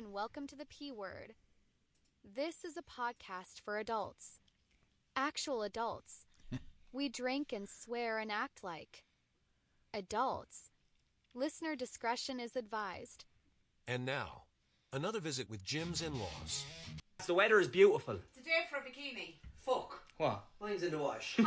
and welcome to the P Word. This is a podcast for adults. Actual adults. We drink and swear and act like adults. Listener discretion is advised. And now, another visit with Jim's in-laws. The weather is beautiful. It's a day for a bikini. Fuck. What? Mine's in the wash. Do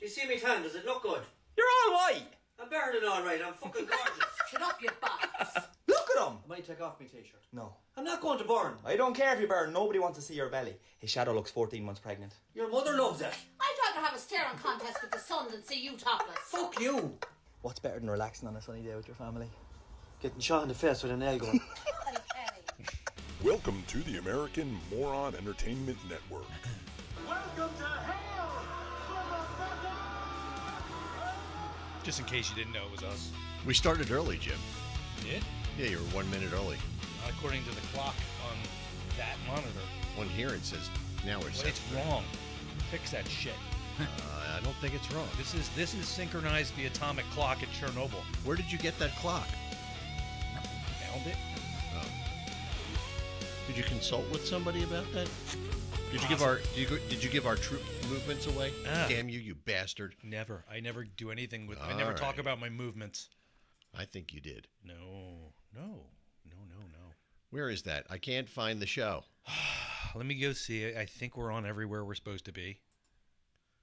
Do you see me tan? Does it look good? You're all white. I'm burning all right. I'm fucking gorgeous. Shut up, you box. Look at him. I might take off my t-shirt. No. I'm not going to burn. I don't care if you burn. Nobody wants to see your belly. His shadow looks 14 months pregnant. Your mother loves it. I'd rather have a staring contest with the sun than see you topless. Fuck you. What's better than relaxing on a sunny day with your family? Getting shot in the face with a nail gun. Welcome to the American Moron Entertainment Network. Welcome to hell, motherfucker! Just in case you didn't know it was us. We started early, Jim. Did? Yeah, you were 1 minute early. According to the clock on that monitor. On here it says now we're But it's wrong. Fix that shit. I don't think it's wrong. This is synchronized the atomic clock at Chernobyl. Where did you get that clock? Found it? Did you consult with somebody about that? Did you give our troop movements away? Ah. Damn you, you bastard! Never. I never do anything with. I All never talk right. about my movements. I think you did. No. Where is that? I can't find the show. Let me go see it. I think we're on everywhere we're supposed to be.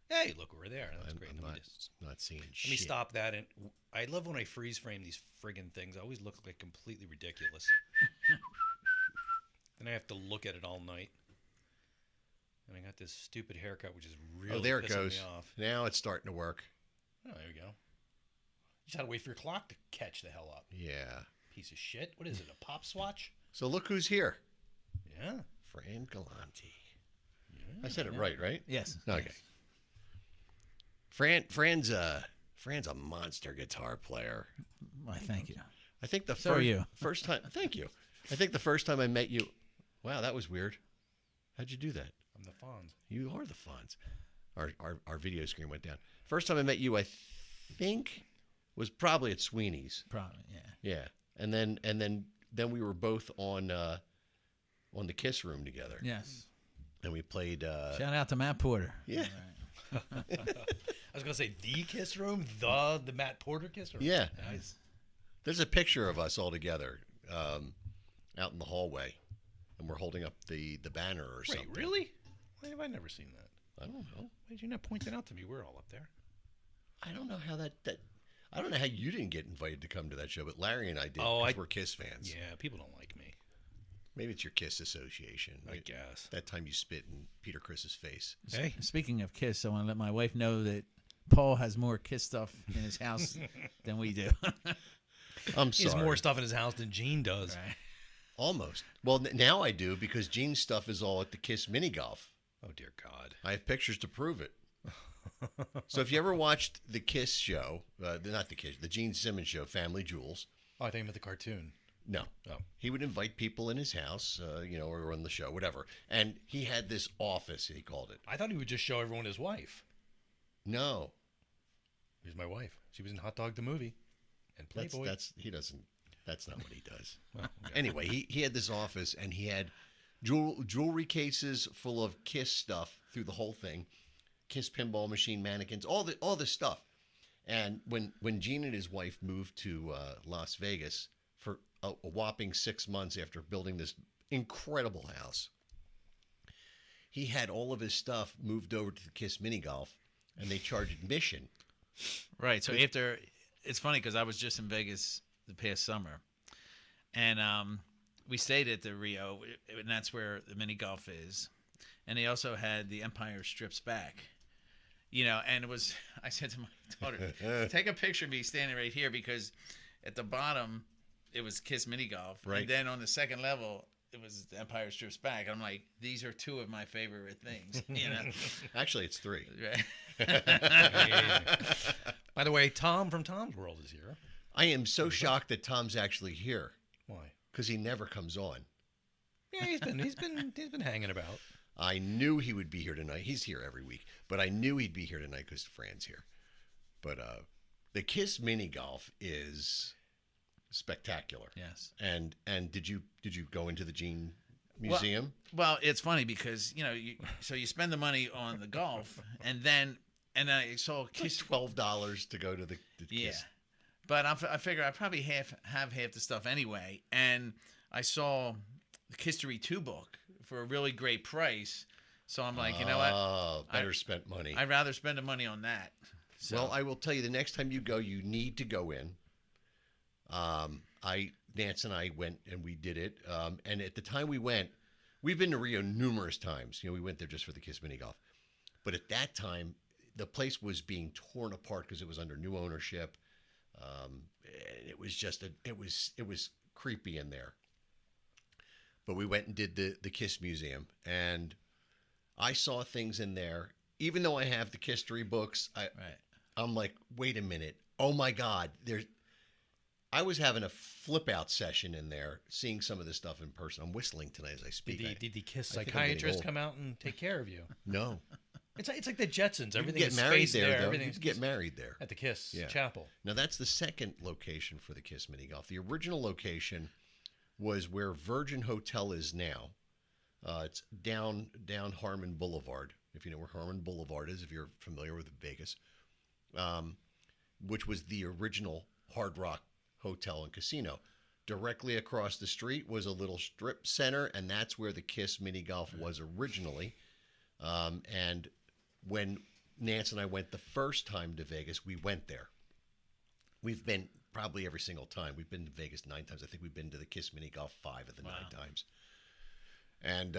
Hey, look, we're there. That's great. I'm Let me just. not seeing Let shit. me stop that. And I love when I freeze frame these friggin' things. I always look like completely ridiculous. Then I have to look at it all night. And I got this stupid haircut, which is really Oh, there it pissing goes. me off. Now it's starting to work. Oh, there we go. You just had to wait for your clock to catch the hell up. Yeah. Piece of shit. What is it, a pop swatch? So look who's here. Yeah. Fran Galante. I said it right? Yes. Okay. Fran's a monster guitar player. Why, thank you. I think the So are you. first time. Thank you. I think the first time I met you. Wow, that was weird. How'd you do that? I'm the Fonz. You are the Fonz. Our video screen went down. First time I met you, I think, was probably at Sweeney's. Probably, yeah. Yeah, and then we were both on the Kiss Room together. Yes. And we played. Shout out to Matt Porter. Yeah. I was gonna say the Kiss Room, the Matt Porter Kiss Room. Yeah. Nice. There's a picture of us all together out in the hallway, and we're holding up the banner or something. Wait, really? Why have I never seen that? I don't know. Why did you not point that out to me? We're all up there. I don't know how that I don't know how you didn't get invited to come to that show, but Larry and I did. Oh, we're Kiss fans. Yeah, people don't like me. Maybe it's your Kiss association. I guess. That time you spit in Peter Chris's face. Hey. Speaking of Kiss, I want to let my wife know that Paul has more Kiss stuff in his house than we do. I'm He sorry. has more stuff in his house than Gene does. Right. Almost. Well, now I do because Gene's stuff is all at the Kiss mini golf. Oh, dear God. I have pictures to prove it. So if you ever watched the Kiss show, not the Kiss, the Gene Simmons show, Family Jewels. Oh, I think about the cartoon. No. Oh. He would invite people in his house, or on the show, whatever. And he had this office, he called it. I thought he would just show everyone his wife. No. Here's my wife. She was in Hot Dog the movie. And Playboy. That's not what he does. Anyway, he had this office, and he had jewelry cases full of Kiss stuff through the whole thing. Kiss pinball machine mannequins, all this stuff. And when Gene and his wife moved to Las Vegas for a whopping 6 months after building this incredible house, he had all of his stuff moved over to the Kiss mini golf, and they charged admission. Right. So it's funny because I was just in Vegas the past summer, and we stayed at the Rio, and that's where the mini golf is. And they also had the Empire Strips Back, and it was, I said to my daughter, take a picture of me standing right here because at the bottom it was Kiss mini golf. Right. And then on the second level, it was the Empire Strips Back. And I'm like, these are two of my favorite things, Actually, it's 3. Right. By the way, Tom from Tom's World is here. I am so shocked that Tom's actually here Why? because he never comes on. Yeah, he's been hanging about. I knew he would be here tonight. He's here every week, but I knew he'd be here tonight because Fran's here. But the Kiss mini golf is spectacular. Yes. And did you go into the Gene Museum? Well, it's funny because you spend the money on the golf, and then I saw Kiss. $12 to go to the Yeah, Kiss. but I figure I probably have half the stuff anyway, and I saw the Kissery 2 book for a really great price. So I'm like, you know what? Oh, better spent money. I'd rather spend the money on that. So, Well, I will tell you, the next time you go, you need to go in. Nance and I went and we did it. And at the time we went, we've been to Rio numerous times. We went there just for the Kiss Mini Golf. But at that time, the place was being torn apart because it was under new ownership. And it was just it was creepy in there. But we went and did the Kiss Museum, and I saw things in there. Even though I have the Kissery books, I'm like, wait a minute. Oh my God. I was having a flip out session in there, seeing some of this stuff in person. I'm whistling tonight as I speak. Did the Kiss I think I'm getting psychiatrist old. come out and take care of you? No. It's like the Jetsons. You can Everything get is married spaced there, though. Everything's You can get married there. at the Kiss Yeah. Chapel. Now, that's the second location for the Kiss Mini Golf. The original location was where Virgin Hotel is now. It's down Harmon Boulevard, if you know where Harmon Boulevard is, if you're familiar with Vegas, which was the original Hard Rock Hotel and Casino. Directly across the street was a little strip center, and that's where the Kiss Mini Golf was originally. And when Nance and I went the first time to Vegas, we went there. We've been probably every single time. We've been to Vegas 9 times. I think we've been to the Kiss Mini Golf 5 of the 9 times. And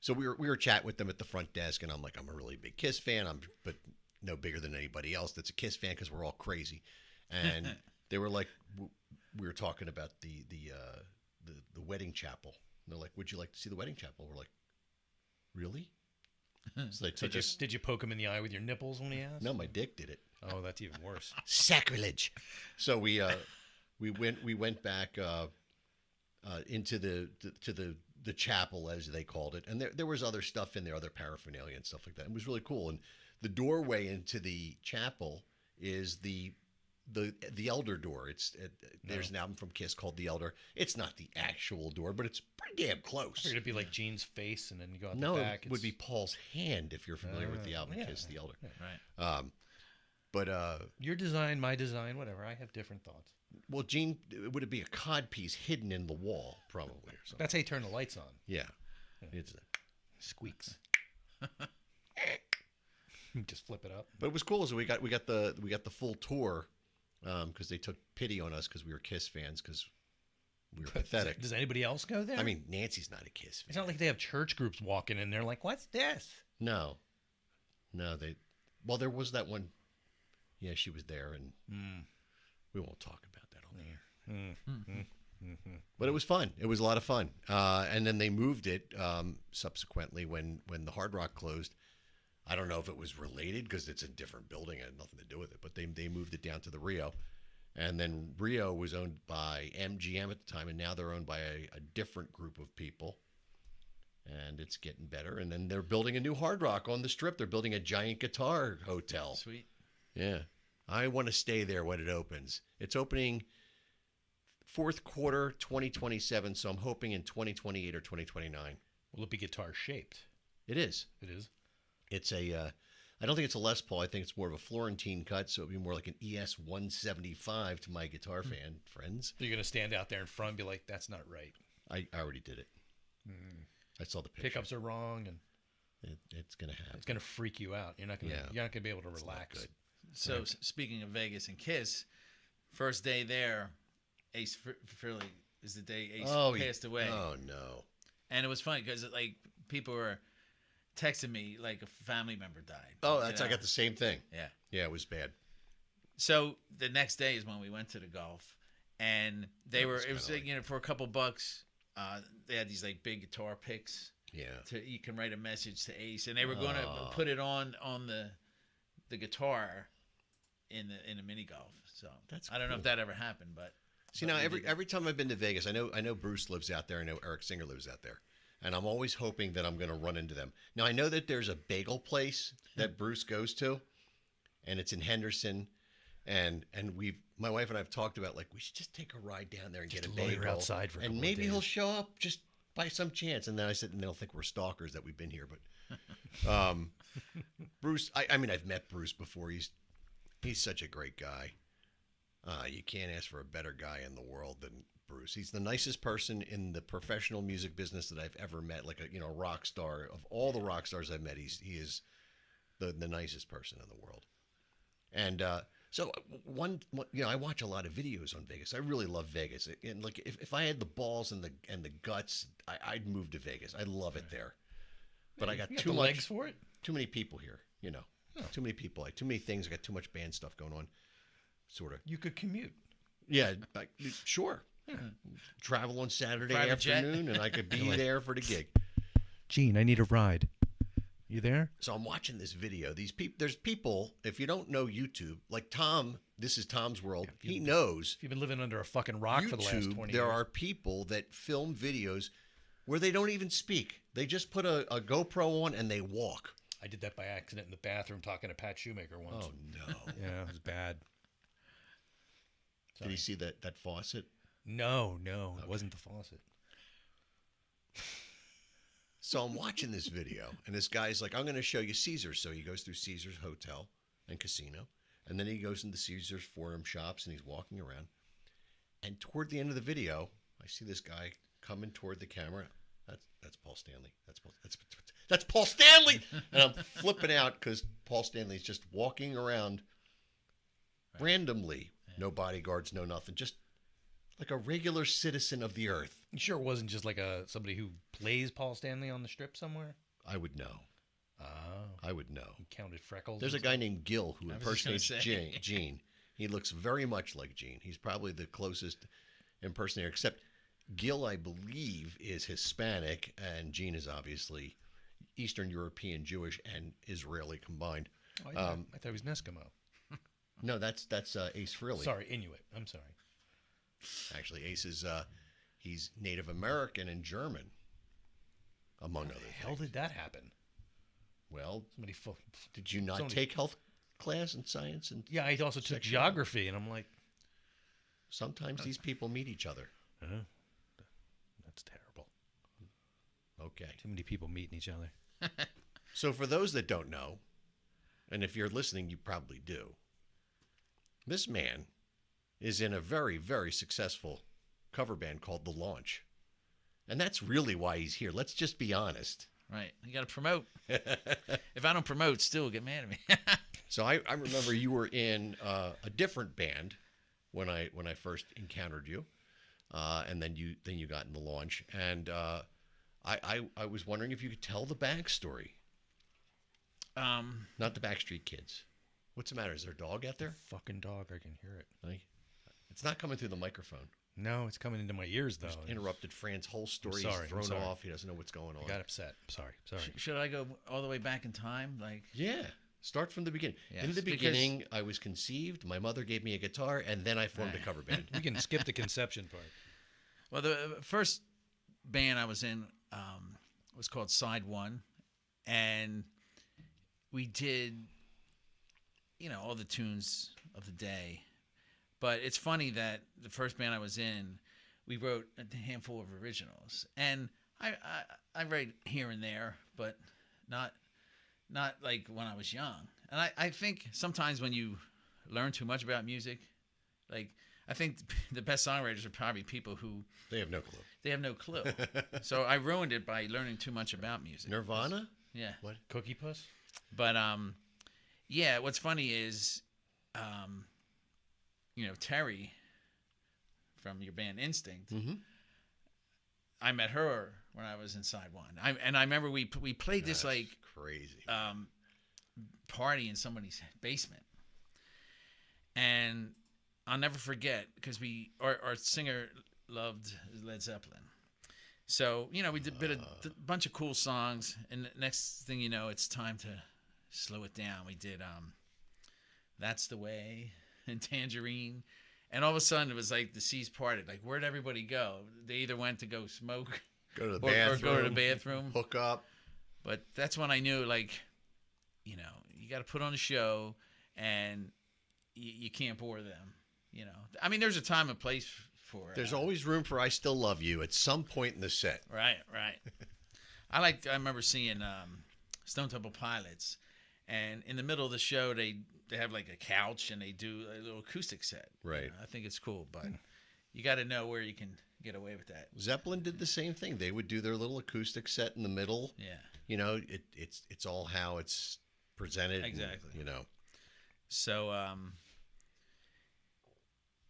so we were chatting with them at the front desk, and I'm like, I'm a really big Kiss fan. But no bigger than anybody else that's a Kiss fan because we're all crazy. And they were like, we were talking about the wedding chapel. And they're like, would you like to see the wedding chapel? We're like, really? So they took us. Did you poke him in the eye with your nipples when he asked? No, my dick did it. Oh, that's even worse. Sacrilege. So we went back into the chapel, as they called it, and there was other stuff in there, other paraphernalia and stuff like that. It was really cool. And the doorway into the chapel is the Elder door. There's an album from Kiss called The Elder. It's not the actual door, but it's pretty damn close. It'd be like Gene's face, and then you go out No, the back. it would be Paul's hand if you're familiar with the album Kiss The Elder. right. But your design, my design, whatever. I have different thoughts. well, Gene, would it be a cod piece hidden in the wall, probably, or something? That's how you turn the lights on. Yeah. It's Squeaks. Just flip it up. But it was cool. So we got the full tour because they took pity on us because we were Kiss fans because we were pathetic. Does anybody else go there? I mean, Nancy's not a Kiss fan. it's not like they have church groups walking in there like, what's this? No, there was that one. Yeah, she was there, and we won't talk about that on the air. But it was fun. It was a lot of fun. And then they moved it subsequently when the Hard Rock closed. I don't know if it was related because it's a different building. It had nothing to do with it. But they moved it down to the Rio. And then Rio was owned by MGM at the time, and now they're owned by a different group of people. And it's getting better. And then they're building a new Hard Rock on the Strip. They're building a giant guitar hotel. Sweet. Yeah. I want to stay there when it opens. It's opening fourth quarter 2027, so I'm hoping in 2028 or 2029. Will it be guitar shaped? It is. It is. It's I don't think it's a Les Paul. I think it's more of a Florentine cut, so it'd be more like an ES 175 to my guitar fan friends. So you're going to stand out there in front and be like, that's not right. I already did it. I saw the picture. Pickups are wrong, and It's going to happen. it's going to freak you out. You're not going to be able to relax. good. So speaking of Vegas and Kiss, first day there, Ace Frehley is the day Ace passed away. Oh no! And it was funny because like people were texting me like a family member died. Oh, I got the same thing. Yeah, it was bad. So the next day is when we went to the golf, and it was like, for a couple bucks, they had these like big guitar picks. Yeah. You can write a message to Ace, and they were going to put it on the guitar in the mini golf. So I don't know if that ever happened, but see, now every time I've been to Vegas, I know Bruce lives out there. I know Eric Singer lives out there, and I'm always hoping that I'm going to run into them. Now I know that there's a bagel place that Bruce goes to, and it's in Henderson. And my wife and I have talked about, like, we should just take a ride down there and Just get a loiter bagel outside for a and couple of maybe he'll days. show up just by some chance. And then I said, and they'll think we're stalkers that we've been here. But Bruce, I mean, I've met Bruce before. He's such a great guy. You can't ask for a better guy in the world than Bruce. He's the nicest person in the professional music business that I've ever met. Like a rock star. Of all the rock stars I've met, he is the nicest person in the world. And so I watch a lot of videos on Vegas. I really love Vegas. And like if I had the balls and the guts, I'd move to Vegas. I love it there. But I got You too the much legs for it. too many people here. Too many people. Too many things. I got too much band stuff going on. Sort of. You could commute. Yeah, sure. Travel on Saturday Private jet. afternoon, and I could be there for the gig. Gene, I need a ride. You there? So I'm watching this video. There's people. If you don't know YouTube, like Tom, this is Tom's world. He knows. If you've been living under a fucking rock for the last YouTube, 20 there years. are people that film videos where they don't even speak. They just put a GoPro on and they walk. I did that by accident in the bathroom talking to Pat Shoemaker once. Oh no! Yeah, it was bad. Did you see that faucet? No, it wasn't the faucet. So I'm watching this video, and this guy's like, I'm going to show you Caesars. So he goes through Caesars Hotel and Casino, and then he goes into Caesars Forum shops, and he's walking around. And toward the end of the video, I see this guy coming toward the camera. That's Paul Stanley. That's Paul Stanley! And I'm flipping out because Paul Stanley's just walking around randomly. No bodyguards, no nothing. Just like a regular citizen of the earth. You sure it wasn't just like somebody who plays Paul Stanley on the strip somewhere? I would know. Oh. I would know. He counted freckles. There's a guy named Gil who I was just gonna impersonates say. Gene. He looks very much like Gene. He's probably the closest impersonator, except Gil, I believe, is Hispanic, and Gene is obviously Eastern European, Jewish, and Israeli combined. Oh, yeah. I thought he was an Eskimo. No, that's Ace Frehley. Sorry, Inuit. I'm sorry. Actually, Ace is he's Native American and German, among other things. How did that happen? Well, Somebody did you not somebody- take health class and science? And Yeah, I also took Section. geography, and I'm like, sometimes these people meet each other. oh, that's terrible. Okay. Too many people meeting each other. So for those that don't know, and if you're listening, you probably do, this man is in a very, very successful cover band called The Launch. And that's really why he's here. Let's just be honest. Right. You got to promote. If I don't promote, still get mad at me. So I remember you were in a different band when I first encountered you, and then you got in The Launch. And I was wondering if you could tell the backstory. Not the Backstreet Kids. What's the matter? Is there a dog out there? Fucking dog, I can hear it. It's not coming through the microphone. No, it's coming into my ears, though. Interrupted Fran's whole story. sorry, He's I'm thrown sorry. off. He doesn't know what's going on. I got upset. Sorry. Should I go all the way back in time? Like, Yeah. Start from the beginning. Yes, In the because- beginning, I was conceived. My mother gave me a guitar, and then I formed a cover band. We can skip the conception part. well, the first band I was in was called Side One, and we did, all the tunes of the day. But it's funny that the first band I was in, we wrote a handful of originals, and I write here and there, but not like when I was young. And I think sometimes when you learn too much about music, like I think the best songwriters are probably people who They have no clue. they have no clue. So I ruined it by learning too much about music. Nirvana? Yeah. What? Cookie Puss? But yeah, what's funny is Terry from your band Instinct. Mm-hmm. I met her when I was in Side One. I remember we played this That's like crazy. party in somebody's basement, and I'll never forget because our singer loved Led Zeppelin, so we did a bunch of cool songs, and the next thing you know, it's time to slow it down. We did That's the Way and Tangerine, and all of a sudden it was like the seas parted. Like, where'd everybody go? They either went to go smoke Go to the or bathroom. go to the bathroom. Hook up. But that's when I knew, like, you got to put on a show, and you can't bore them. You know, I mean, there's a time and place for. There's always room for "I Still Love You" at some point in the set. Right. I remember seeing Stone Temple Pilots, and in the middle of the show, they have like a couch and they do a little acoustic set. Right. You know, I think it's cool, but you got to know where you can get away with that. Zeppelin did the same thing. They would do their little acoustic set in the middle. Yeah. You know, it's all how it's presented. Exactly. And, you know. So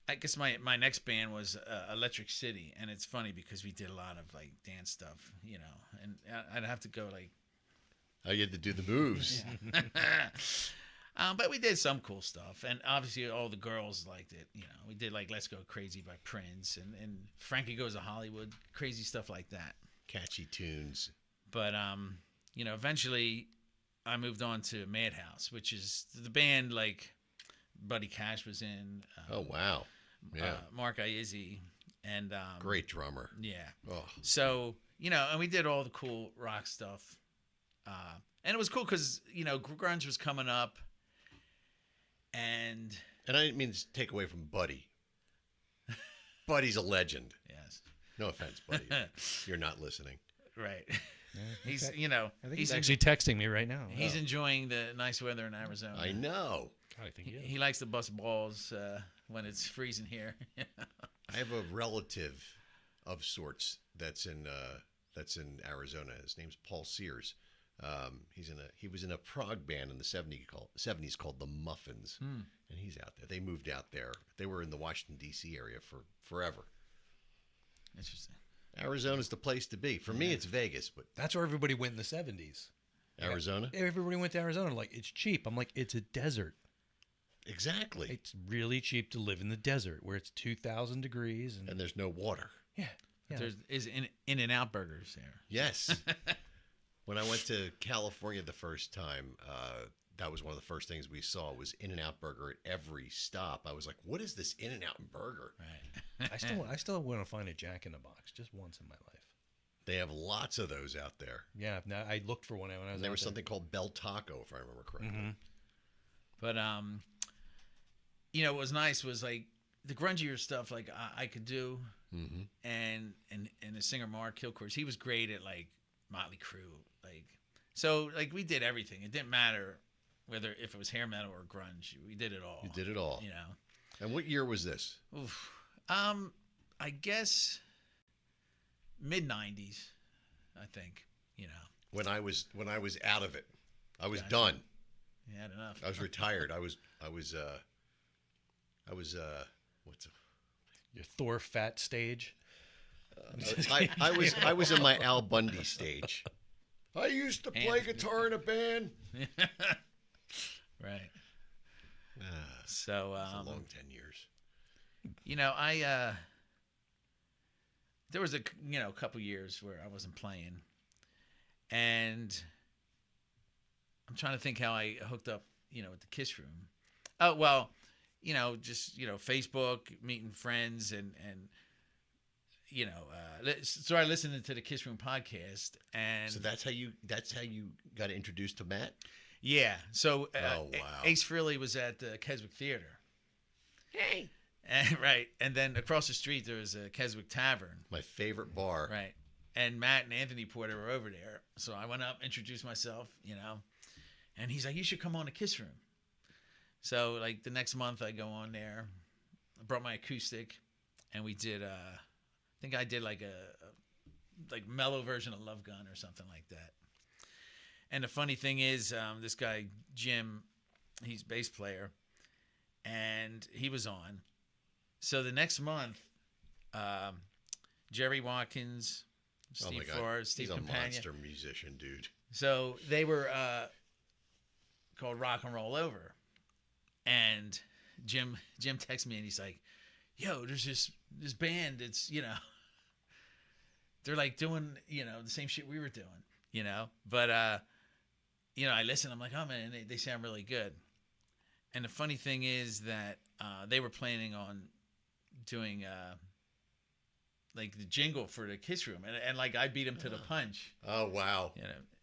I guess my next band was Electric City, and it's funny because we did a lot of like dance stuff, you know, and I'd have to go like. Oh, you had to do the moves. But we did some cool stuff, and obviously all the girls liked it. You know, we did like "Let's Go Crazy" by Prince, and Frankie Goes to Hollywood, crazy stuff like that. Catchy tunes. But you know, eventually I moved on to Madhouse, which is the band like Buddy Cash was in. Oh wow, yeah. Mark Iizzi and Great drummer. Yeah. Oh. So you know, and we did all the cool rock stuff, and it was cool because you know grunge was coming up. And I didn't mean to take away from Buddy. Buddy's a legend. Yes. No offense, Buddy. You're not listening. Right. He's, you know, I think he's actually texting me right now. He's enjoying the nice weather in Arizona. I know. I think he likes to bust balls when it's freezing here. I have a relative of sorts that's in Arizona. His name's Paul Sears. He was in a prog band in the 70s called the Muffins, and he's out there. They moved out there. They were in the Washington D.C. area for forever. Interesting. Arizona's the place to be. For me, it's Vegas, but that's where everybody went in the 70s. Arizona? Yeah, everybody went to Arizona. Like, it's cheap. I'm like, it's a desert. Exactly. It's really cheap to live in the desert where it's 2,000 degrees and there's no water. Yeah. There's In-N-Out burgers there. Yes. When I went to California the first time, that was one of the first things we saw was In-N-Out Burger at every stop. I was like, what is this In-N-Out Burger? Right. I still want to find a Jack in the Box just once in my life. They have lots of those out there. Yeah, I looked for one when I was and there was there. something called Bel Taco, if I remember correctly. Mm-hmm. But, you know, what was nice was like the grungier stuff like I could do. Mm-hmm. And the singer Mark Kilcourse, he was great at like Motley Crue. Like, so like we did everything. It didn't matter whether if it was hair metal or grunge. We did it all. You did it all. You know. And what year was this? Oof. I guess mid-90s, I think, you know. When I was out of it. I was done. You had enough. I was retired. I was what's your Thor fat stage? I was in my Al Bundy stage. I used to play guitar in a band. Right. So it's a long 10 years. You know, there was a couple years where I wasn't playing, and I'm trying to think how I hooked up, with the Kiss Room. Oh well, just Facebook, meeting friends, and started listening to the Kiss Room podcast, and so that's how you got introduced to Matt. Yeah. So wow. Ace Frehley was at the Keswick Theater. Hey. Right, and then across the street there was a Keswick Tavern. My favorite bar. Right, and Matt and Anthony Porter were over there, so I went up, introduced myself, and he's like, "You should come on the Kiss Room." So like the next month I go on there, I brought my acoustic, and we did. I think I did like a mellow version of Love Gun or something like that. And the funny thing is, this guy Jim, he's bass player, and he was on. So the next month, Jerry Watkins, Steve Flores, Steve He's a Campagna. monster musician, dude. So they were called Rock and Roll Over, and Jim texts me and he's like, "Yo, there's this band. It's they're like doing the same shit we were doing, But I listen. I'm like, oh man, they sound really good. And the funny thing is that they were planning on doing like the jingle for the Kiss Room, and like I beat him to the punch. Oh wow!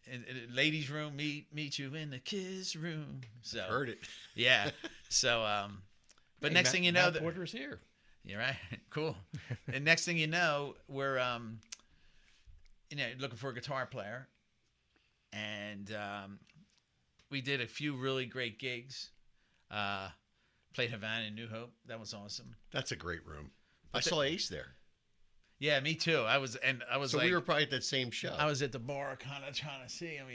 In ladies' room, meet you in the Kiss Room. So heard it. Yeah. So But Hey, next thing you know, Matt Porter's here. you're right. Cool. And next thing you know, we're looking for a guitar player, and we did a few really great gigs. Played Havana and New Hope. That was awesome. That's a great room. I saw Ace there. Yeah, me too. I was So like, we were probably at that same show. I was at the bar, kind of trying to see him,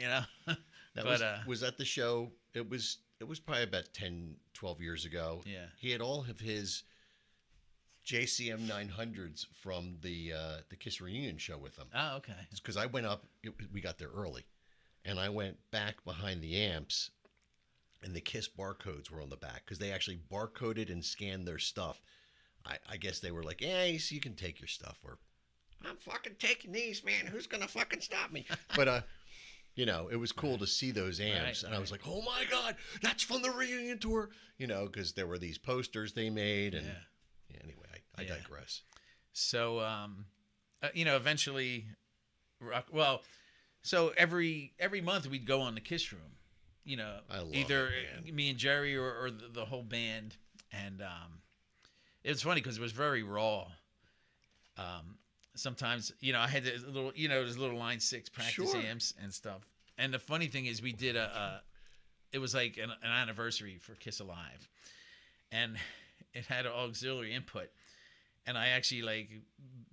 That but was at the show. It was probably about 10, 12 years ago. Yeah. He had all of his JCM 900s from the Kiss reunion show with him. oh, okay. Because I went up, we got there early, and I went back behind the amps, and the Kiss barcodes were on the back because they actually barcoded and scanned their stuff. I guess they were like, hey, so you can take your stuff, or I'm fucking taking these, man. Who's gonna fucking stop me? But it was cool to see those amps, and I was like, oh my god, that's from the reunion tour, because there were these posters they made, and anyway, I digress. So, eventually, so every month we'd go on the Kiss Room, I love either it, man. me and Jerry or the whole band, and it was funny because it was very raw. Sometimes, I had this little, those little Line 6 practice Sure. amps and stuff. And the funny thing is, we did it was like an anniversary for Kiss Alive, and it had auxiliary input, and I actually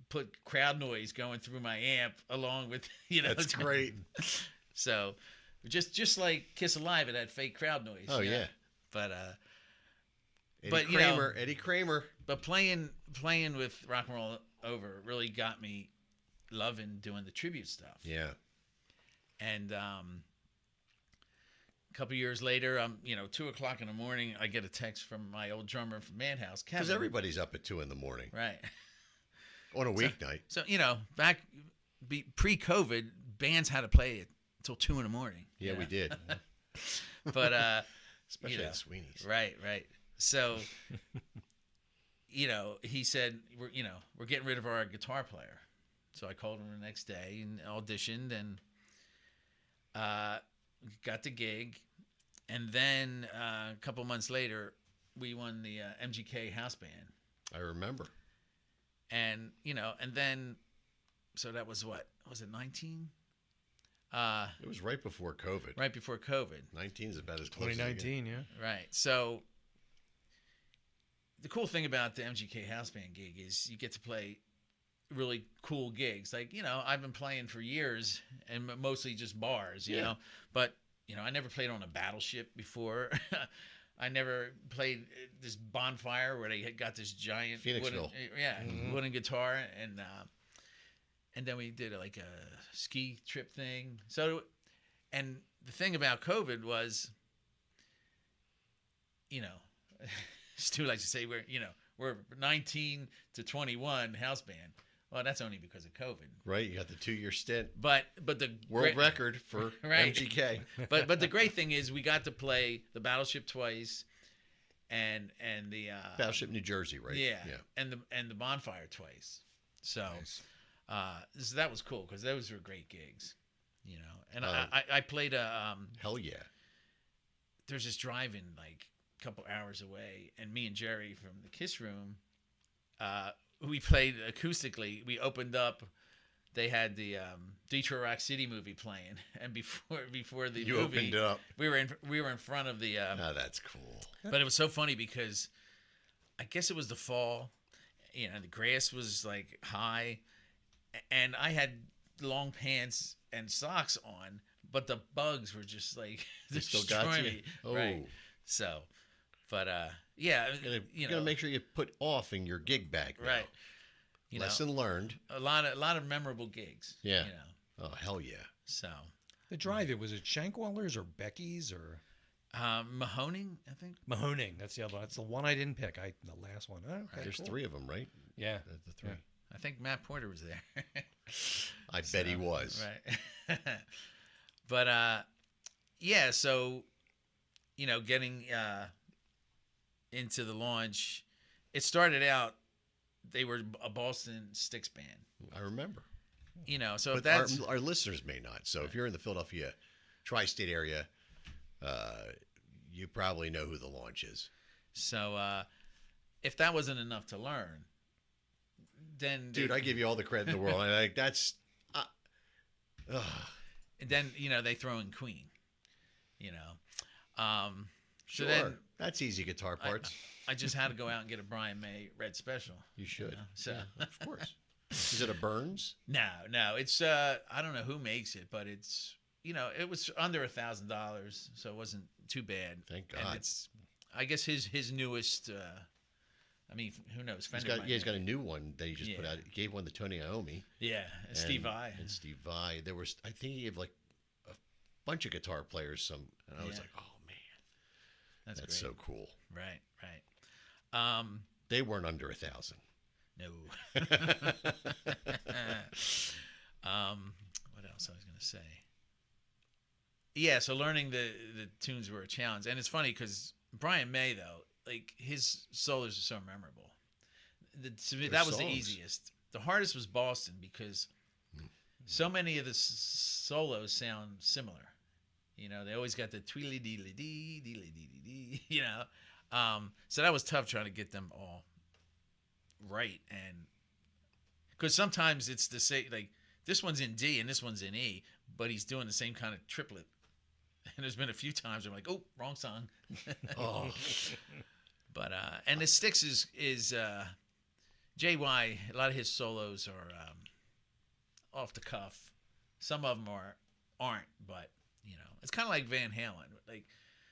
put crowd noise going through my amp along with, That's great. So, just like Kiss Alive, it had fake crowd noise. Oh yeah, but Eddie Kramer. But playing with Rock and Roll Over really got me loving doing the tribute stuff. Yeah. And a couple years later, 2:00 in the morning, I get a text from my old drummer from Madhouse, Kevin. Because everybody's up at 2 in the morning. Right. On a weeknight. So, back pre-COVID, bands had to play it until 2 in the morning. Yeah, we did. But especially at Sweeney's. Right. So, he said, we're getting rid of our guitar player. So I called him the next day and auditioned and got the gig. And then a couple months later, we won the MGK house band. I remember. And, and then, so that was what? Was it 19? It was right before COVID. Right before COVID. 19 is about as close 2019, yeah. Right. So the cool thing about the MGK house band gig is you get to play really cool gigs. Like, I've been playing for years and mostly just bars, you know. But, I never played on a battleship before. I never played this bonfire where they had got this giant Phoenixville. Wooden guitar, and then we did a ski trip thing. So, and the thing about COVID was, Stu likes to say we're 19 to 21 house band. Well, that's only because of COVID. Right, you got the 2-year stint. But the world record for right. MGK. but the great thing is we got to play the Battleship twice, and the Battleship New Jersey, right? Yeah. And the Bonfire twice. So, so that was cool because those were great gigs, And I played a hell yeah. There's this drive-in a couple hours away, and me and Jerry from the Kiss Room, we played acoustically. We opened up. They had the Detroit Rock City movie playing, and before the you movie, opened up. We were in front of the. Oh, that's cool. But it was so funny because I guess it was the fall. The grass was high, and I had long pants and socks on, but the bugs were just they still got destroying you. me. Oh, right. So, but yeah, you gotta make sure you put off in your gig bag. Now. Right. Lesson learned. A lot of memorable gigs. Yeah. Oh hell yeah. So the drive-in, was it Shankwellers or Becky's or Mahoning, I think. Mahoning? That's the other one. That's the one I didn't pick. The last one. Oh, okay, There's cool. 3 of them, right? Yeah. The 3. Yeah. I think Matt Porter was there. I bet he was. Right. But yeah, so getting into the launch, it started out they were a Boston Styx band. I remember. So but that's our listeners may not. So if you're in the Philadelphia tri-state area, you probably know who the launch is. So if that wasn't enough to learn, then Dude, I give you all the credit in the world. Like that's. And then they throw in Queen. Sure, So then that's easy guitar parts. I just had to go out and get a Brian May Red Special. You should. So Of course. Is it a Burns? no, it's I don't know who makes it, but it's it was under $1,000, so it wasn't too bad. Thank God. And it's I guess his newest. I mean, who knows? He's got a new one that he just put Yeah. out. He gave one to Tony Iommi. Yeah, and Steve Vai. And Steve Vai. There was, I think he gave like a bunch of guitar players some, and I was Yeah. like, oh man, that's great. so cool. Right. They weren't under 1,000. No. What else I was going to say? Yeah, so learning the tunes were a challenge. And it's funny because Brian May, though, like his solos are so memorable. To me, that was the songs. easiest. The hardest was Boston because so many of the solos sound similar. They always got the tweedly deedly dee, deedly deedly dee, so that was tough trying to get them all right. And because sometimes it's the same, like this one's in D and this one's in E, but he's doing the same kind of triplet. And there's been a few times I'm like, oh, wrong song. Oh, But and the Styx is JY. A lot of his solos are off the cuff. Some of them aren't, but it's kind of like Van Halen. Like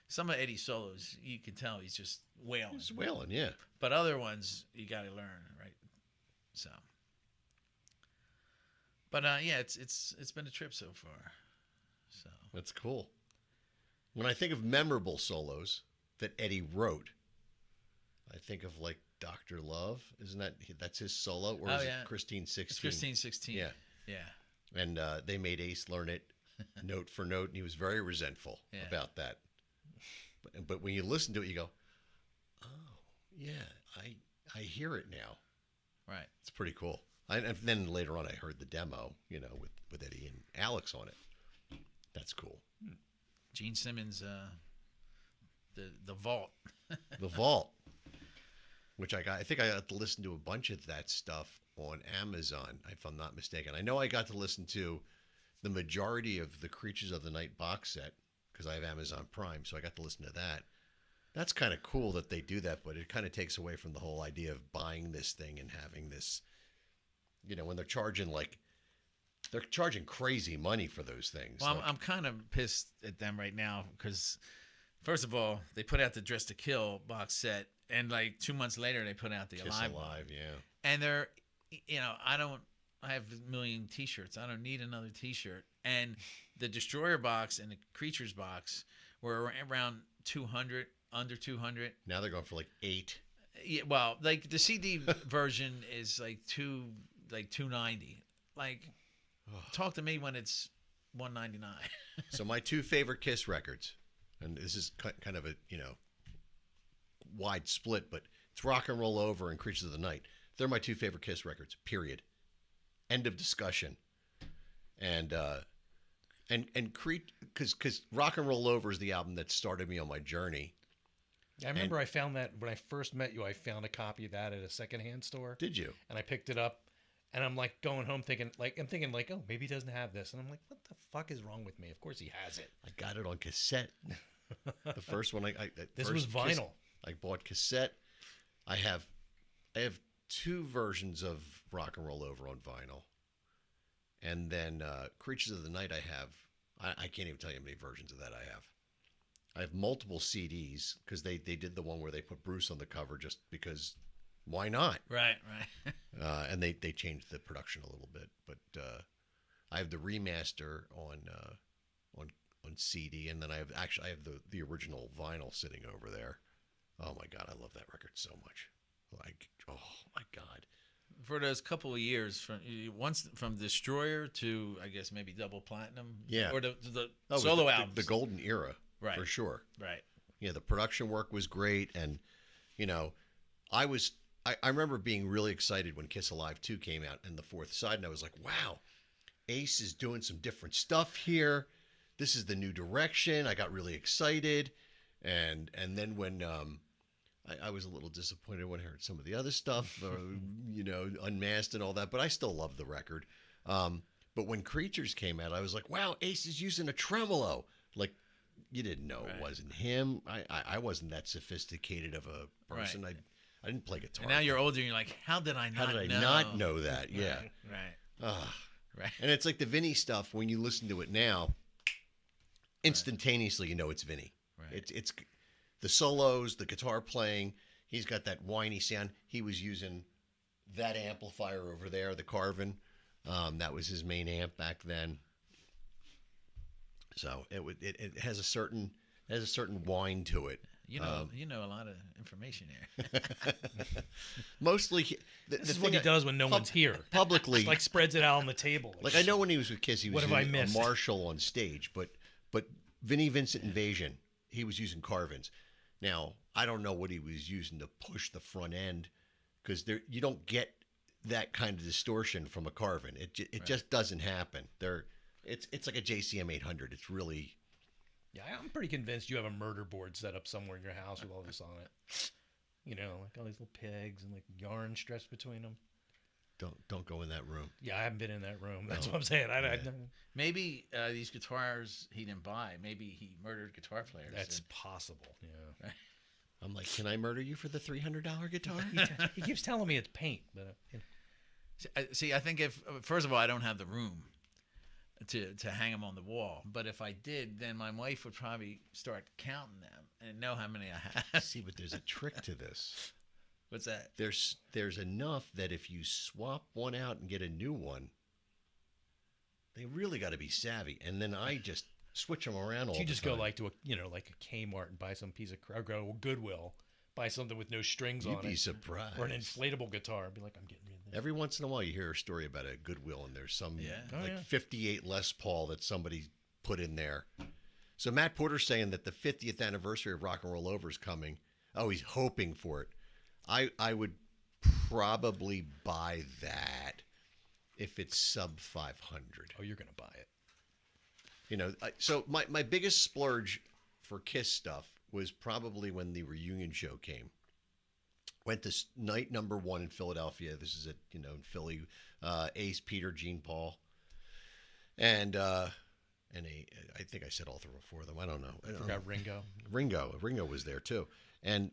some of Eddie's solos, you can tell he's just wailing. it's wailing, yeah. But other ones you got to learn, right? So, but yeah, it's been a trip so far. So That's cool. When I think of memorable solos that Eddie wrote, I think of like Dr. Love. Isn't that's his solo? Or is it Christine 16? It's Christine 16. Yeah. Yeah. And they made Ace learn it note for note, and he was very resentful Yeah. about that. But when you listen to it, you go, "Oh, yeah, I hear it now." Right. It's pretty cool. And then later on, I heard the demo, with Eddie and Alex on it. That's cool. Gene Simmons, the Vault. The Vault, which I think I got to listen to a bunch of that stuff on Amazon, if I'm not mistaken. I know I got to listen to the majority of the Creatures of the Night box set because I have Amazon Prime, so I got to listen to that. That's kind of cool that they do that, but it kind of takes away from the whole idea of buying this thing and having this, when they're charging crazy money for those things. Well, I'm kind of pissed at them right now because, first of all, they put out the Dress to Kill box set, and like 2 months later, they put out the Kiss Alive. Alive, yeah. And they're, I have a million T-shirts. I don't need another T-shirt. And the Destroyer box and the Creatures box were around 200, under 200. Now they're going for like 8. Yeah, well, like the CD version is like 290. Like, talk to me when it's $199. So my two favorite Kiss records, and this is kind of a wide split, but it's Rock and Roll Over and Creatures of the Night. They're my two favorite Kiss records. Period. End of discussion. And because Rock and Roll Over is the album that started me on my journey. I remember I found that when I first met you. I found a copy of that at a secondhand store. Did you? And I picked it up, and I'm like going home thinking, oh, maybe he doesn't have this, and I'm like, what the fuck is wrong with me? Of course he has it. I got it on cassette. The first one This was vinyl. Kiss, I bought cassette. I have 2 versions of Rock and Roll Over on vinyl, and then Creatures of the Night. I can't even tell you how many versions of that I have. I have multiple CDs because they did the one where they put Bruce on the cover just because why not? Right. And they changed the production a little bit, but I have the remaster on CD, and then I have the original vinyl sitting over there. Oh my God, I love that record so much. Like, oh my God. For those couple of years, from Destroyer to I guess maybe double platinum, Yeah, or the solo albums, the golden era, right, for sure. Right. Yeah, the production work was great, and I remember being really excited when Kiss Alive 2 came out and the fourth side, and I was like, wow, Ace is doing some different stuff here. This is the new direction. I got really excited, and then when I was a little disappointed when I heard some of the other stuff, Unmasked and all that, but I still love the record. But when Creatures came out, I was like, wow, Ace is using a tremolo. Like, you didn't know it wasn't him. I wasn't that sophisticated of a person. Right. I didn't play guitar. And now you're older and you're like, how did I not know? Not know that? Yeah. Right. Right. And it's like the Vinny stuff, when you listen to it now, instantaneously you know it's Vinny. Right. It's the solos, the guitar playing. He's got that whiny sound. He was using that amplifier over there, the Carvin. That was his main amp back then. So it has a certain whine to it. You know a lot of information here. Mostly, This is what he does when no one's here. Publicly, Like spreads it out on the table. like I know when he was with Kiss, he was What have I using a missed? Marshall on stage, but Vinnie Vincent Invasion, he was using Carvins. Now I don't know what he was using to push the front end, because you don't get that kind of distortion from a Carvin. It just doesn't happen. It's like a JCM 800. It's really. Yeah, I'm pretty convinced you have a murder board set up somewhere in your house with all this on it. Like all these little pegs and like yarn stretched between them. Don't go in that room. Yeah, I haven't been in that room. That's what I'm saying. Maybe these guitars he didn't buy. Maybe he murdered guitar players. That's possible. Yeah. I'm like, can I murder you for the $300 guitar? He keeps telling me it's paint, but See, I think first of all, I don't have the room to hang them on the wall. But if I did, then my wife would probably start counting them and know how many I have. See, but there's a trick to this. What's that? There's enough that if you swap one out and get a new one, they really got to be savvy. And then I just switch them around all the time. you just go like to a Kmart and buy some piece of or go to Goodwill, buy something with no strings on it. You'd be surprised. Or an inflatable guitar and be like, I'm getting rid of this. Every once in a while, you hear a story about a Goodwill, and there's some 58 Les Paul that somebody put in there. So Matt Porter's saying that the 50th anniversary of Rock and Roll Over is coming. Oh, he's hoping for it. I would probably buy that if it's sub 500. Oh, you're gonna buy it. So my biggest splurge for Kiss stuff was probably when the reunion show came. Went to night number 1 in Philadelphia. This is in Philly. Ace, Peter, Gene, Paul, and I think I said all 4 of them. I don't know. I forgot Ringo. Ringo was there too. And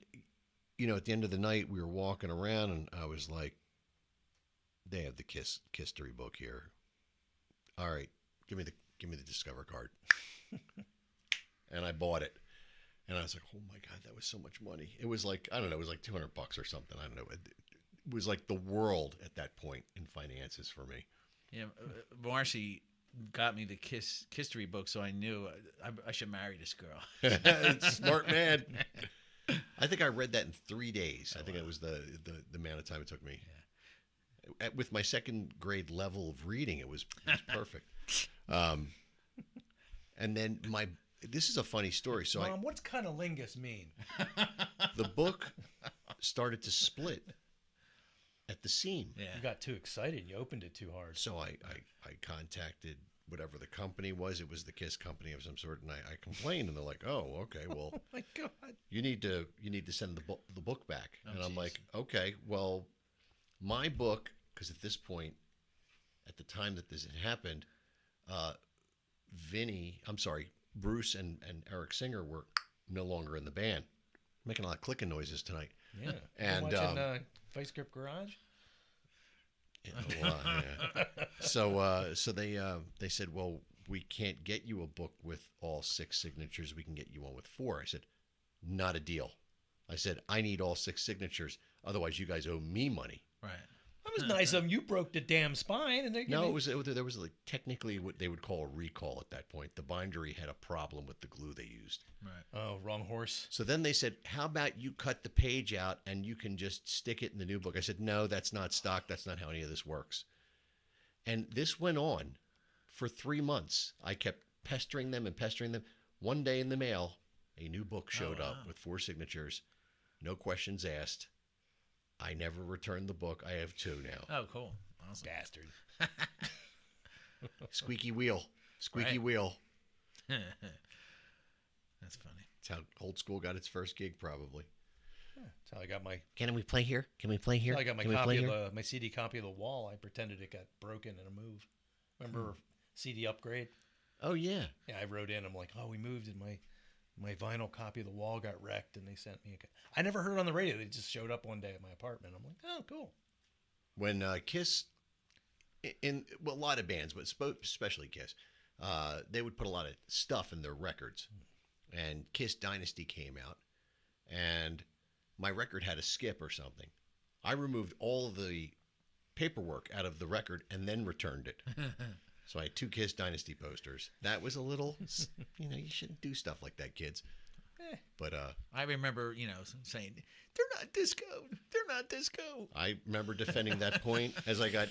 at the end of the night, we were walking around, and I was like, "They have the Kiss history book here. All right, give me the Discover card." And I bought it. And I was like, oh my God, that was so much money. It was like, I don't know, it was like $200 or something. I don't know. It was like the world at that point in finances for me. Yeah, Marcy got me the Kiss history book, so I knew I should marry this girl. Smart man. I think I read that in 3 days. I think it was the amount of time it took me. Yeah. With my second grade level of reading, it was perfect. And then this is a funny story. So Mom, what's cunnilingus mean? The book started to split at the seam. Yeah. You got too excited. You opened it too hard. So I contacted whatever the company was. It was the Kiss company of some sort, and I complained, and they're like, "Oh, okay, well, Oh my God. you need to send the book back." Oh, and I'm geez. like, "Okay, well, my book, because at this point, at the time that this had happened, Bruce and Eric Singer were no longer in the band. Making a lot of clicking noises tonight. Yeah. And watching Vice Grip Garage? Yeah. So they said, well, we can't get you a book with all 6 signatures. We can get you one with 4. I said, not a deal. I said, I need all 6 signatures. Otherwise, you guys owe me money. Right. That was nice of them. You broke the damn spine. And No, there was like technically what they would call a recall at that point. The bindery had a problem with the glue they used. Right. Oh, wrong horse. So then they said, how about you cut the page out and you can just stick it in the new book? I said, no, that's not stock. That's not how any of this works. And this went on for 3 months. I kept pestering them. One day in the mail, a new book showed up with 4 signatures. No questions asked. I never returned the book. I have 2 now. Oh, cool. Awesome. Bastard. Squeaky wheel. Right. Wheel. That's funny. That's how Old School got its first gig, probably. That's how I got my. Can we play here? Can we play here? That's how I got my Can we copy play of here? my CD copy of The Wall. I pretended it got broken in a move. Remember CD upgrade? Oh yeah. Yeah, I wrote in. I'm like, oh, we moved, and my vinyl copy of The Wall got wrecked, and they sent me I never heard it on the radio. They just showed up one day at my apartment. I'm like, oh, cool. When Kiss, a lot of bands, but especially Kiss, they would put a lot of stuff in their records. And Kiss Dynasty came out, and my record had a skip or something. I removed all the paperwork out of the record and then returned it. So I had 2 Kiss Dynasty posters. That was a little, you shouldn't do stuff like that, kids. But I remember, saying, they're not disco. They're not disco. I remember defending that point as I got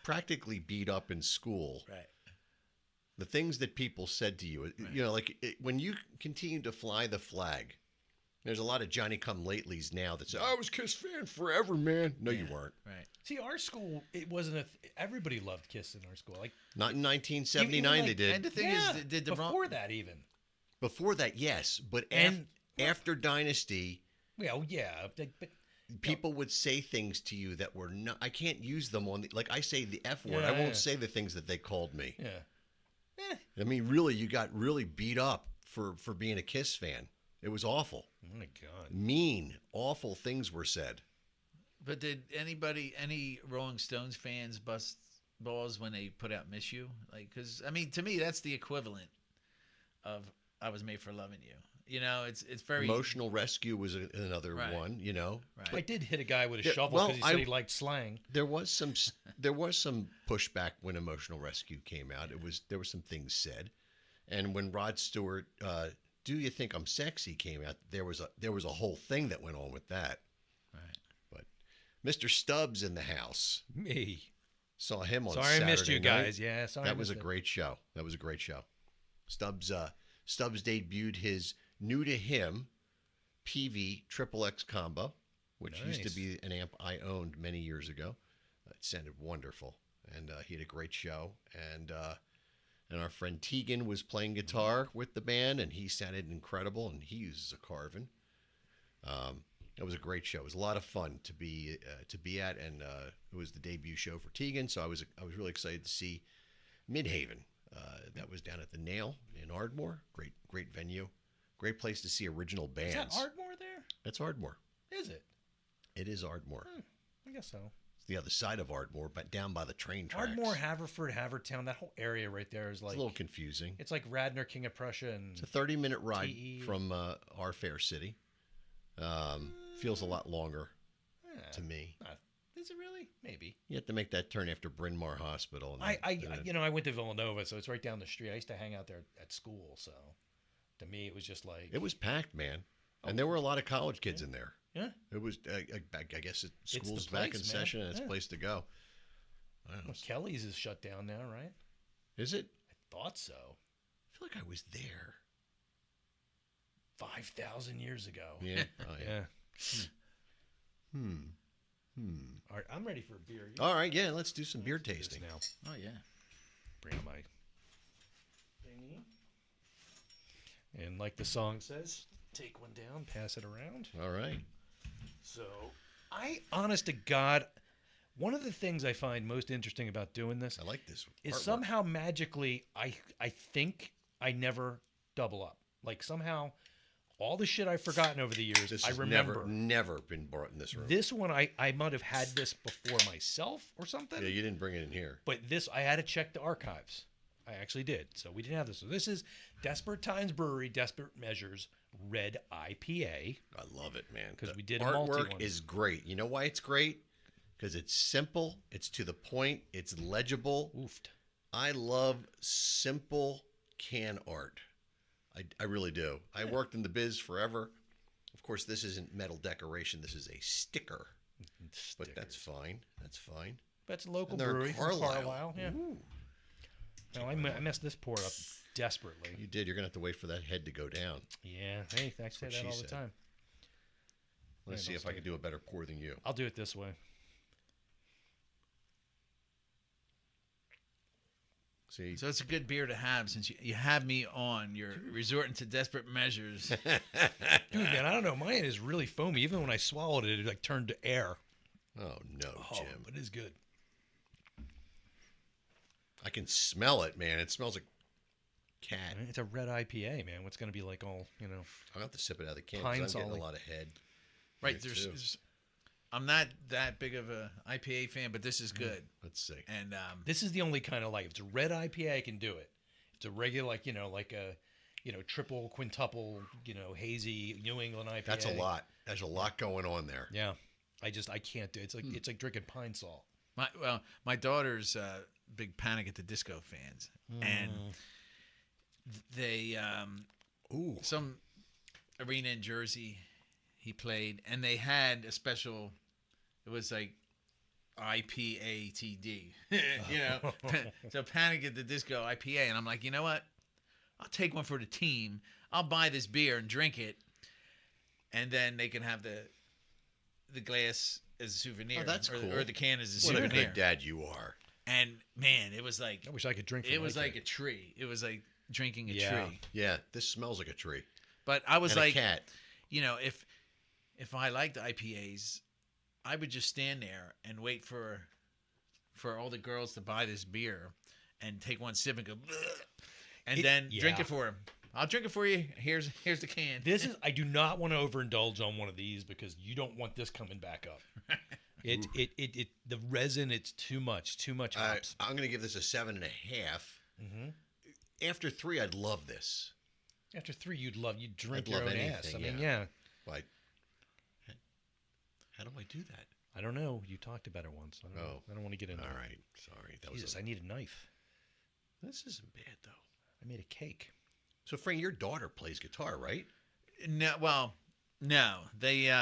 practically beat up in school. Right. The things that people said to you, when you continue to fly the flag, there's a lot of Johnny-come-latelys now that say, I was Kiss fan forever, man. No, you weren't. Right. See, our school, it wasn't everybody loved Kiss in our school. Like Not in 1979 even like- they did. And the thing yeah, is, did the before that even. Before that, yes. But And- after Dynasty, Well, yeah, but people would say things to you that were not, I can't use them on like I say the F word. Yeah, I won't yeah. say the things that they called me. yeah. I mean, really, you got really beat up for being a Kiss fan. It was awful. Oh my God. Mean, awful things were said. But did any Rolling Stones fans bust balls when they put out "Miss You"? Like, because I mean, to me, that's the equivalent of "I Was Made for Loving You." It's very Emotional Rescue was another Right. one. Right. I did hit a guy with a Yeah, shovel well, because he said he liked slang. There was some pushback when Emotional Rescue came out. There were some things said, and when Rod Stewart, "Do You Think I'm Sexy" came out, there was a whole thing that went on with that. Right. But Mr. Stubbs in the house, Me. saw him on. Sorry I missed you Saturday night. guys. Yeah, sorry. I That was a missed it. great show. Stubbs debuted his new to him PV Triple X combo, which used to Nice. be an amp I owned many years ago. It sounded wonderful, and he had a great show. And our friend Tegan was playing guitar with the band, and he sounded incredible. And he uses a Carvin. It was a great show. It was a lot of fun to be at, and it was the debut show for Tegan. So I was really excited to see Midhaven. That was down at the Nail in Ardmore. Great venue. Great place to see original Is bands. that Ardmore there? That's Ardmore. Is it? It is Ardmore. I guess so. It's the other side of Ardmore, but down by the train tracks. Ardmore, Haverford, Havertown, that whole area right there is It's like a little confusing. it's like Radnor, King of Prussia, and It's a 30-minute ride TE. from our fair city. Feels a lot longer to me. Is it really? Maybe. You have to make that turn after Bryn Mawr Hospital. And I went to Villanova, so it's right down the street. I used to hang out there at school, so to me it was just like it was packed, man. And there were a lot of college kids in there. Yeah. It was, I guess, the school's back in place, man. session and it's a Yeah. place to go. I don't know. Well, Kelly's is shut down now, right? Is it? I thought so. I feel like I was there. 5,000 years ago. Yeah. Oh, yeah. Yeah. All right, I'm ready for a beer. You All right, yeah, let's do some beer do this tasting. now. Oh yeah. Bring out my thingy. And like the song says, take one down, pass it around. All right. So, honest to God, one of the things I find most interesting about doing this I like this. is artwork. somehow magically, I think I never double up. Like somehow, all the shit I've forgotten over the years, This I has remember. never been brought in this room. This one, I might have had this before myself or something. Yeah, you didn't bring it in here. But this, I had to check the archives. I actually did. So we didn't have this. So this is Desperate Times Brewery, Desperate Measures Red IPA. I love it, man. 'Cause The we did a multi artwork one. is great. You know why it's great? Because it's simple, it's to the point, it's legible. Oofed. I love simple can art. I really do. I worked in the biz forever. Of course, this isn't metal decoration. This is a sticker. But that's fine. That's fine. That's a local And they're in brewery from Carlisle. Carlisle. Yeah. No, I messed this pour up desperately. You did. You're going to have to wait for that head to go down. Yeah. Hey, I say what that she all the said. time. Let's Yeah, see don't if I say can it. do a better pour than you. I'll do it this way. See, So it's a good beer to have since you have me on. You're resorting to desperate measures. Dude, man, I don't know. Mine is really foamy. Even when I swallowed it, it like turned to air. oh no, Oh, Jim! but it is good. I can smell it, man. It smells like cat. It's a red IPA, man. What's going to be like all, you know? I'll have to sip it out of the can. 'Cause I'm Pine getting a Solid. lot of head. Right. Me There's, too. I'm not that big of a IPA fan, but this is Mm-hmm. good. Let's see. And This is the only kind of like, if it's a red IPA, I can do it. If it's a regular, like, like a, triple, quintuple, hazy New England IPA. That's a lot. There's a lot going on there. Yeah. I can't do it. It's like drinking Pine Sol. my daughter's big Panic at the Disco fans, and they some arena in Jersey he played, and they had a special. It was like IPATD, so Panic at the Disco IPA, and I'm like, you know what? I'll take one for the team. I'll buy this beer and drink it, and then they can have the glass as a souvenir. Oh, that's or, cool. or the can as a What a souvenir. good dad you are. And man, it was like I wish I could drink from it was my like kid. a tree. It was like drinking a Yeah. tree. Yeah, this smells like a tree. But I was And like, a cat. If I liked IPAs, I would just stand there and wait for all the girls to buy this beer and take one sip and go, "Bleh," and then drink yeah. it for them. I'll drink it for you. Here's the can. I do not want to overindulge on one of these because you don't want this coming back up. The resin, it's too much hops. I'm going to give this a 7.5. Mm-hmm. After 3, I'd love this. After 3, you'd drink I'd your love own anything, ass. I mean, yeah. yeah. Like, how do I do that? I don't know. You talked about it once. I don't want to get into All it. right. Sorry. That Jesus, was I need a knife. This isn't bad, though. I made a cake. So, Frank, your daughter plays guitar, right? No, well, no. They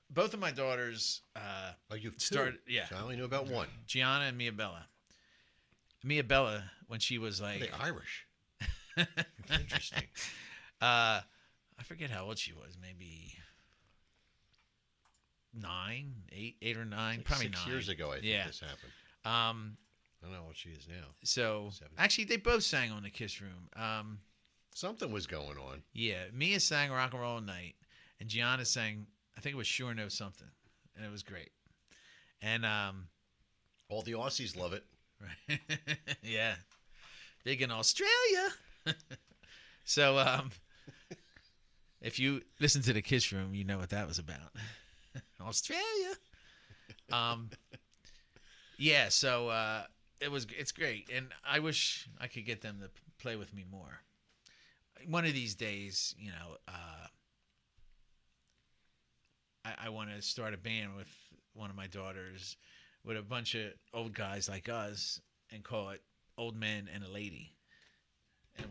both of my daughters Oh, you've two. started. Yeah, So I only knew about one. Gianna and Mia Bella. Mia Bella, when she was like, Are they Irish? Interesting. I forget how old she was. Maybe 9, 8 or 9, probably 6 9 years ago, I think Yeah. this happened. I don't know what she is now. So 7. actually, they both sang on the Kiss Room. Something was going on. Yeah, Mia sang Rock and Roll Night, and Gianna sang, I think it was Sure Know Something, and it was great. And All the Aussies love it. right, yeah, big in Australia. So if you listen to the Kiss Room, you know what that was about. Australia. Yeah, so it's great, and I wish I could get them to play with me more. One of these days, I want to start a band with one of my daughters, with a bunch of old guys like us, and call it Old Men and a Lady. And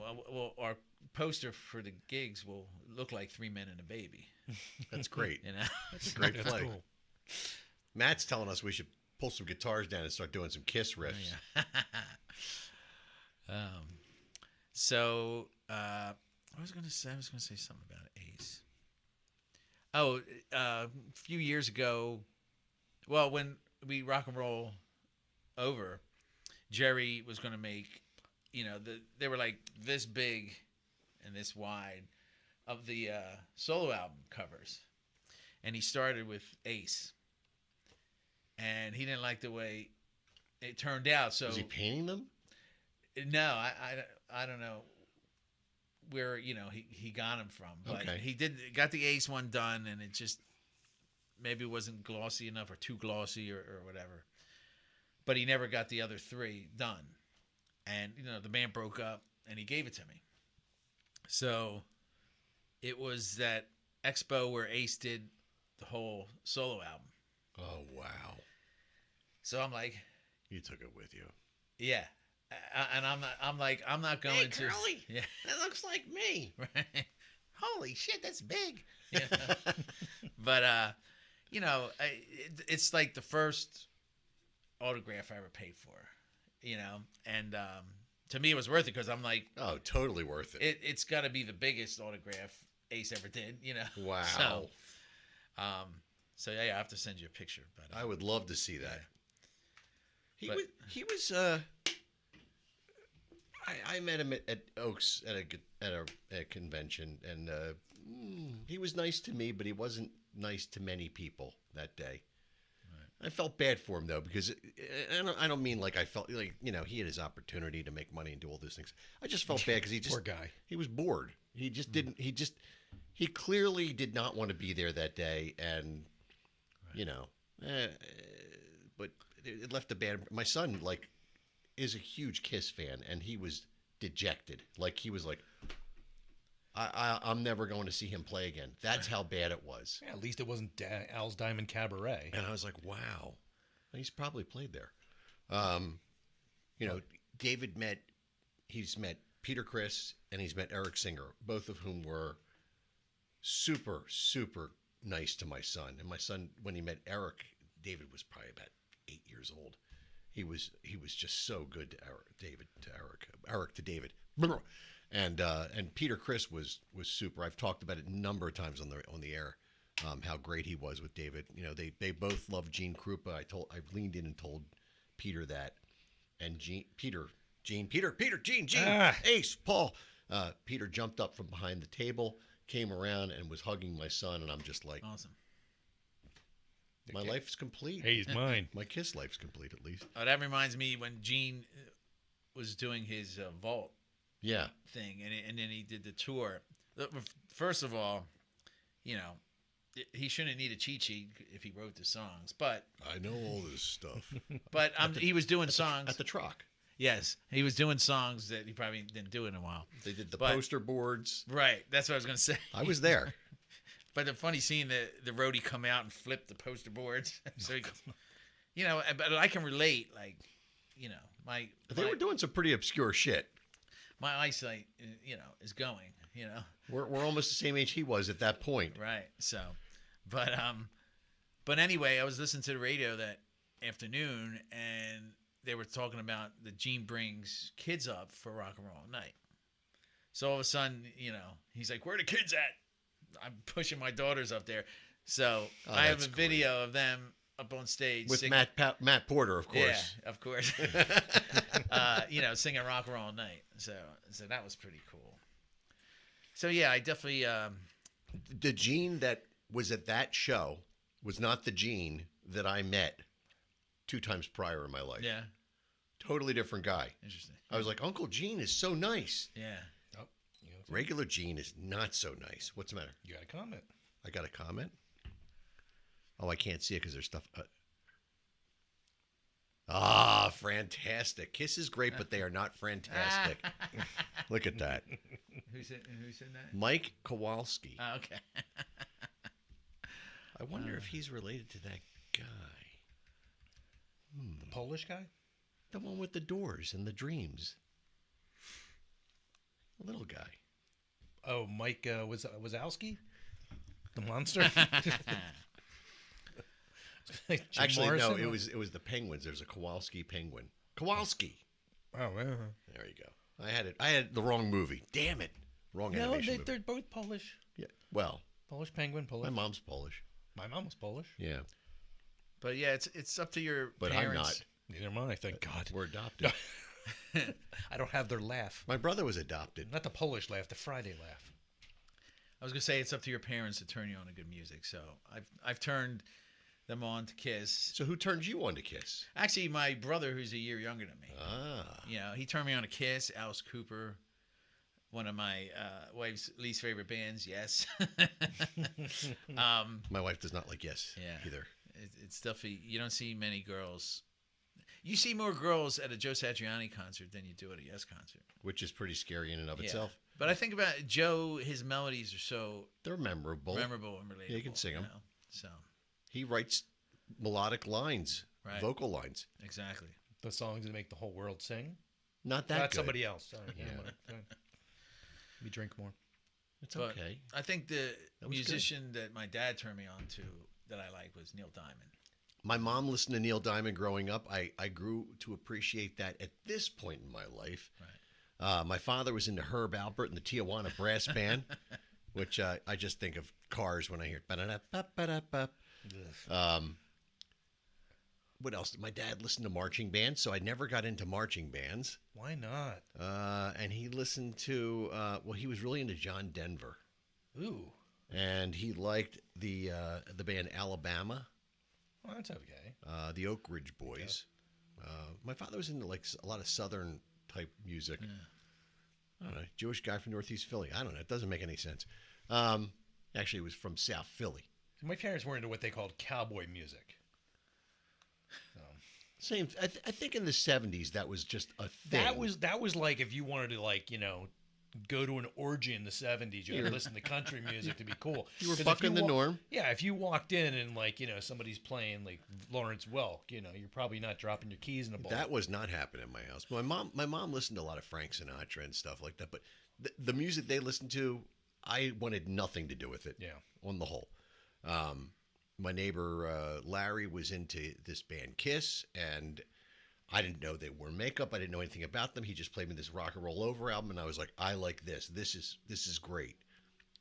our poster for the gigs will look like 3 Men and a Baby. That's great. That's a great That's play. cool. Matt's telling us we should pull some guitars down and start doing some Kiss riffs. So I was gonna say something about Ace. Oh, a few years ago, well, when we rock and roll over, Jerry was gonna make, they were like this big and this wide of the solo album covers, and he started with Ace, and he didn't like the way it turned out. So Was he painting them? no, I don't know where he got him from, but Okay. he got the Ace one done, and it just maybe wasn't glossy enough or too glossy or whatever. But he never got the other 3 done, and the band broke up, and he gave it to me. So it was that expo where Ace did the whole solo album. Oh, wow. So I'm like, You took it with you. yeah. And I'm not going Hey, to. Curly. Yeah. That looks like me. Right. Holy shit, that's big. But it's like the first autograph I ever paid for, and to me it was worth it because I'm like, Oh, totally worth it. it's got to be the biggest autograph Ace ever did, Wow. So yeah, I have to send you a picture, but I would love to see that. But- He was I met him at Oaks at a convention, and he was nice to me, but he wasn't nice to many people that day. I felt bad for him though, because I don't mean like I felt like he had his opportunity to make money and do all those things. I just felt bad because he just Poor guy. He was bored. He just didn't. He clearly did not want to be there that day, and but it left a bad. My son is a huge Kiss fan, and he was dejected. Like he was like, I'm never going to see him play again. That's how bad it was. Yeah, at least it wasn't Al's Diamond Cabaret. And I was like, wow. He's probably played there. David he's met Peter Criss and he's met Eric Singer, both of whom were super, super nice to my son. And my son, when he met Eric, David was probably about 8 years old. He was just so good to Eric to David. And Peter Criss was super. I've talked about it a number of times on the air, how great he was with David. They both love Gene Krupa. I leaned in and told Peter that, and Gene, Ace, Paul. Peter jumped up from behind the table, came around, and was hugging my son, and I'm just like, awesome. My life's complete. Hey, he's mine. My Kiss life's complete, at least. Oh, that reminds me when Gene was doing his vault. Yeah. Thing, and then he did the tour. First of all, he shouldn't need a cheat sheet if he wrote the songs, but I know all this stuff. But he was doing songs at the Truck. Yes, he was doing songs that he probably didn't do in a while. They did the poster boards. Right, that's what I was going to say. I was there. But the funny seeing the roadie come out and flip the poster boards. So but I can relate. They were doing some pretty obscure shit. My eyesight, is going. We're almost the same age he was at that point. Right. So, but anyway, I was listening to the radio that afternoon, and they were talking about that Gene brings kids up for Rock and Roll Night. So all of a sudden, he's like, "Where are the kids at?" I'm pushing my daughters up there. So I have a video of them up on stage with singing, Matt Porter, of course. Yeah, of course. Singing Rock and Roll Night. So that was pretty cool. So yeah, I definitely the Gene that was at that show was not the Gene that I met 2 times prior in my life. Yeah. Totally different guy. Interesting. I was like, Uncle Gene is so nice. Yeah. Oh, regular Gene is not so nice. What's the matter? You got a comment. I got a comment? Oh, I can't see it because there's stuff. Fantastic. Kiss is great, but they are not fantastic. Look at that. Who said that? Mike Kowalski. Oh, okay. I wonder if he's related to that guy. The Polish guy? The one with the doors and the dreams. Little guy. Oh, Mike Wazowski? The monster? Actually, Morrison? no. It was the Penguins. There's a Kowalski penguin. Kowalski. Oh, well. There you go. I had the wrong movie. Damn it. Wrong animation movie. They're both Polish. Yeah. Well, Polish penguin, Polish. my mom's Polish. My mom was Polish. Yeah. But yeah, it's up to your But parents. I'm not. Neither am I, thank God. We're adopted. I don't have their laugh. My brother was adopted. Not the Polish laugh, the Friday laugh. I was gonna say it's up to your parents to turn you on to good music. So I've turned them on to Kiss. So who turned you on to Kiss? Actually, my brother, who's a year younger than me. Ah. He turned me on to Kiss. Alice Cooper, one of my wife's least favorite bands. Yes. My wife does not like Yes either. It's definitely, you don't see many girls. You see more girls at a Joe Satriani concert than you do at a Yes concert. Which is pretty scary in and of itself. But I think about Joe, his melodies are so They're memorable. and relatable. Yeah, you can sing them. So He writes melodic lines, Right. vocal lines. exactly. The songs that make the whole world sing. Not that That's good. somebody else. Sorry. Yeah. We drink more. It's But okay. I think the That was musician that my dad turned me on to that I like was Neil Diamond. My mom listened to Neil Diamond growing up. I grew to appreciate that at this point in my life. Right. My father was into Herb Alpert and the Tijuana Brass Band, which I just think of cars when I hear it. what else? My dad listened to marching bands, so I never got into marching bands. Why not? And he listened to, he was really into John Denver. Ooh. And he liked the band Alabama. Well, that's okay. The Oak Ridge Boys. My father was into like a lot of Southern type music. I don't know, Jewish guy from Northeast Philly. I don't know. It doesn't make any sense. Actually, it was from South Philly. My parents were into what they called cowboy music. Same. I think in the 70s that was just a thing. That was like if you wanted to go to an orgy in the 70s, you had to listen to country music to be cool. You were 'Cause if bucking the norm. Yeah, if you walked in and somebody's playing like Lawrence Welk, you're probably not dropping your keys in a bowl. That was not happening in my house. My mom listened to a lot of Frank Sinatra and stuff like that, but the music they listened to, I wanted nothing to do with it. Yeah. On the whole. My neighbor Larry was into this band Kiss, and I didn't know they wore makeup. I didn't know anything about them. He just played me this Rock and Roll Over album, and I was like, I like this. This is great.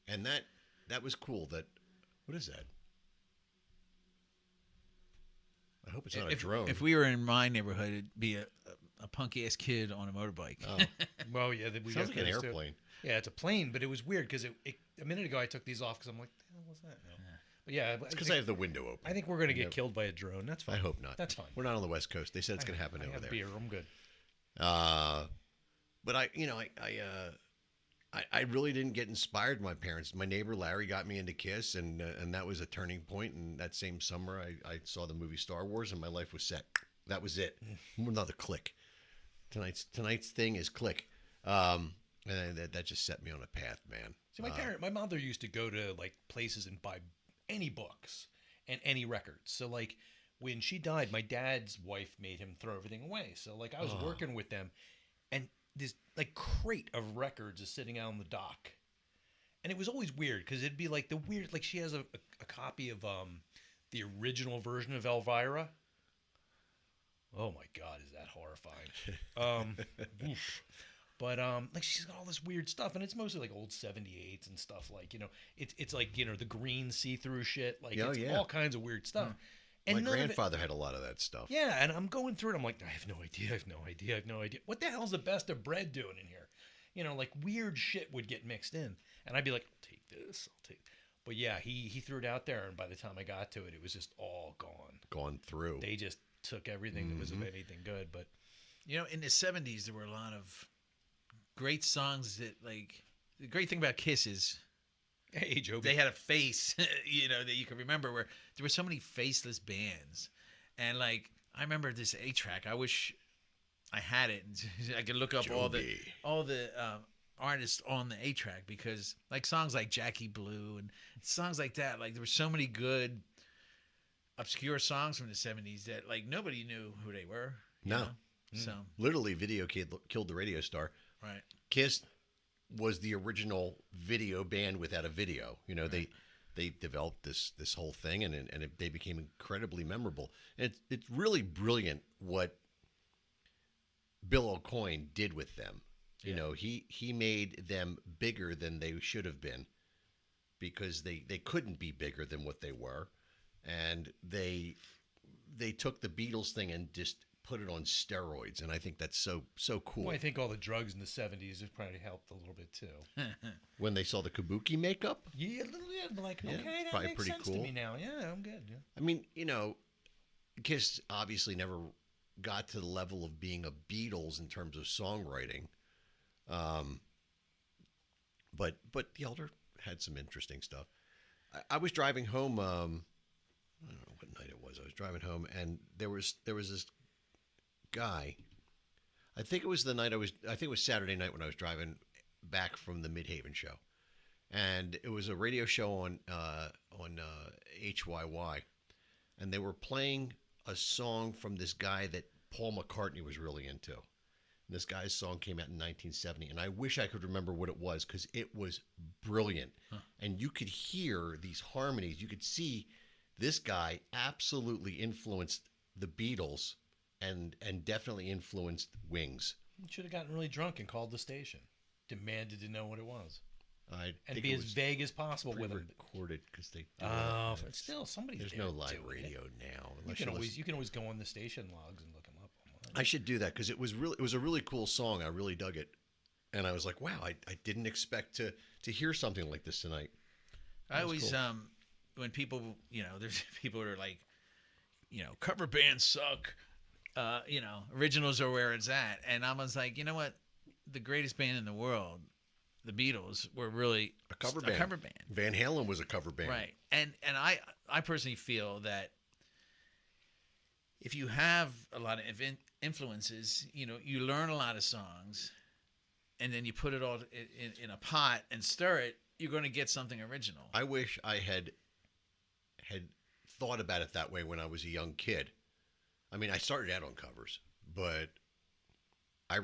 And that was cool. What is that? I hope it's not a drone. If we were in my neighborhood, it'd be a punk ass kid on a motorbike. Oh. Well, yeah, we Sounds got like an those too. airplane. Yeah, it's a plane, but it was weird because a minute ago I took these off because I'm like, the hell was that? But yeah, It's because I have the window open. I think we're going to get killed by a drone. That's fine. I hope not. That's fine. We're not on the West Coast. They said it's going to happen I over have there. beer. I'm good. But I really didn't get inspired by my parents. My neighbor Larry got me into Kiss, and that was a turning point. And that same summer, I saw the movie Star Wars, and my life was set. That was it. Another click. Tonight's thing is click. And that just set me on a path, man. See, my mother used to go to like places and buy any books and any records. So like when she died, my dad's wife made him throw everything away. So like I was working with them, and this like crate of records is sitting out on the dock, and it was always weird because it'd be like she has a copy of the original version of Elvira. Oh my God, is that horrifying? Oof. But like she's got all this weird stuff, and it's mostly like old 78s and stuff. Like it's like the green see-through shit. Like it's all kinds of weird stuff. And my grandfather had a lot of that stuff. Yeah, and I'm going through it. I'm like, I have no idea. What the hell's the best of bread doing in here? Like weird shit would get mixed in, and I'd be like, I'll take this. But yeah, he threw it out there, and by the time I got to it, it was just all gone through. They just took everything that was of anything good. But in the 70s, there were a lot of great songs that the great thing about Kiss is hey, Joe, they had a face, that you could remember, where there were so many faceless bands. And like, I remember this 8-track. I wish I had it. I could look up all the artists on the 8-track, because like songs like Jackie Blue and songs like that, like there were so many good obscure songs from the 70s that like nobody knew who they were. No. So literally, Video killed the radio star. right. Kiss was the original video band without a video. They developed this whole thing, and they became incredibly memorable. And it's really brilliant what Bill O'Coin did with them. He made them bigger than they should have been, because they couldn't be bigger than what they were, and they took the Beatles thing and just put it on steroids, and I think that's so cool. Well, I think all the drugs in the 70s have probably helped a little bit too. When they saw the Kabuki makeup, Yeah, a little bit. Like, Yeah, okay, that probably makes pretty sense to cool. me now. Yeah, I'm good. Yeah. I mean, Kiss obviously never got to the level of being a Beatles in terms of songwriting, but the Elder had some interesting stuff. I was driving home. I don't know what night it was. I was driving home, and there was this guy. I think it was Saturday night when I was driving back from the Midhaven show, and it was a radio show on HYY, and they were playing a song from this guy that Paul McCartney was really into. And this guy's song came out in 1970, and I wish I could remember what it was, because it was brilliant. And you could hear these harmonies. You could see this guy absolutely influenced the Beatles and definitely influenced Wings. You should have gotten really drunk and called the station. Demanded to know what it was. I And think be it as was vague as possible with them. recorded because they do Oh, it. but still, somebody's There's there no live doing it. radio now. Yeah, You can always go on the station logs and look them up. I should do that because it was a really cool song. I really dug it, and I was like, wow, I didn't expect to hear something like this tonight. I always when people, there's people who are like, cover bands suck. Originals are where it's at. And I was like, you know what? The greatest band in the world, the Beatles, were really A cover band. Van Halen was a cover band. Right. And I personally feel that if you have a lot of influences, you learn a lot of songs, and then you put it all in a pot and stir it, you're going to get something original. I wish I had thought about it that way when I was a young kid. I mean, I started out on covers, but I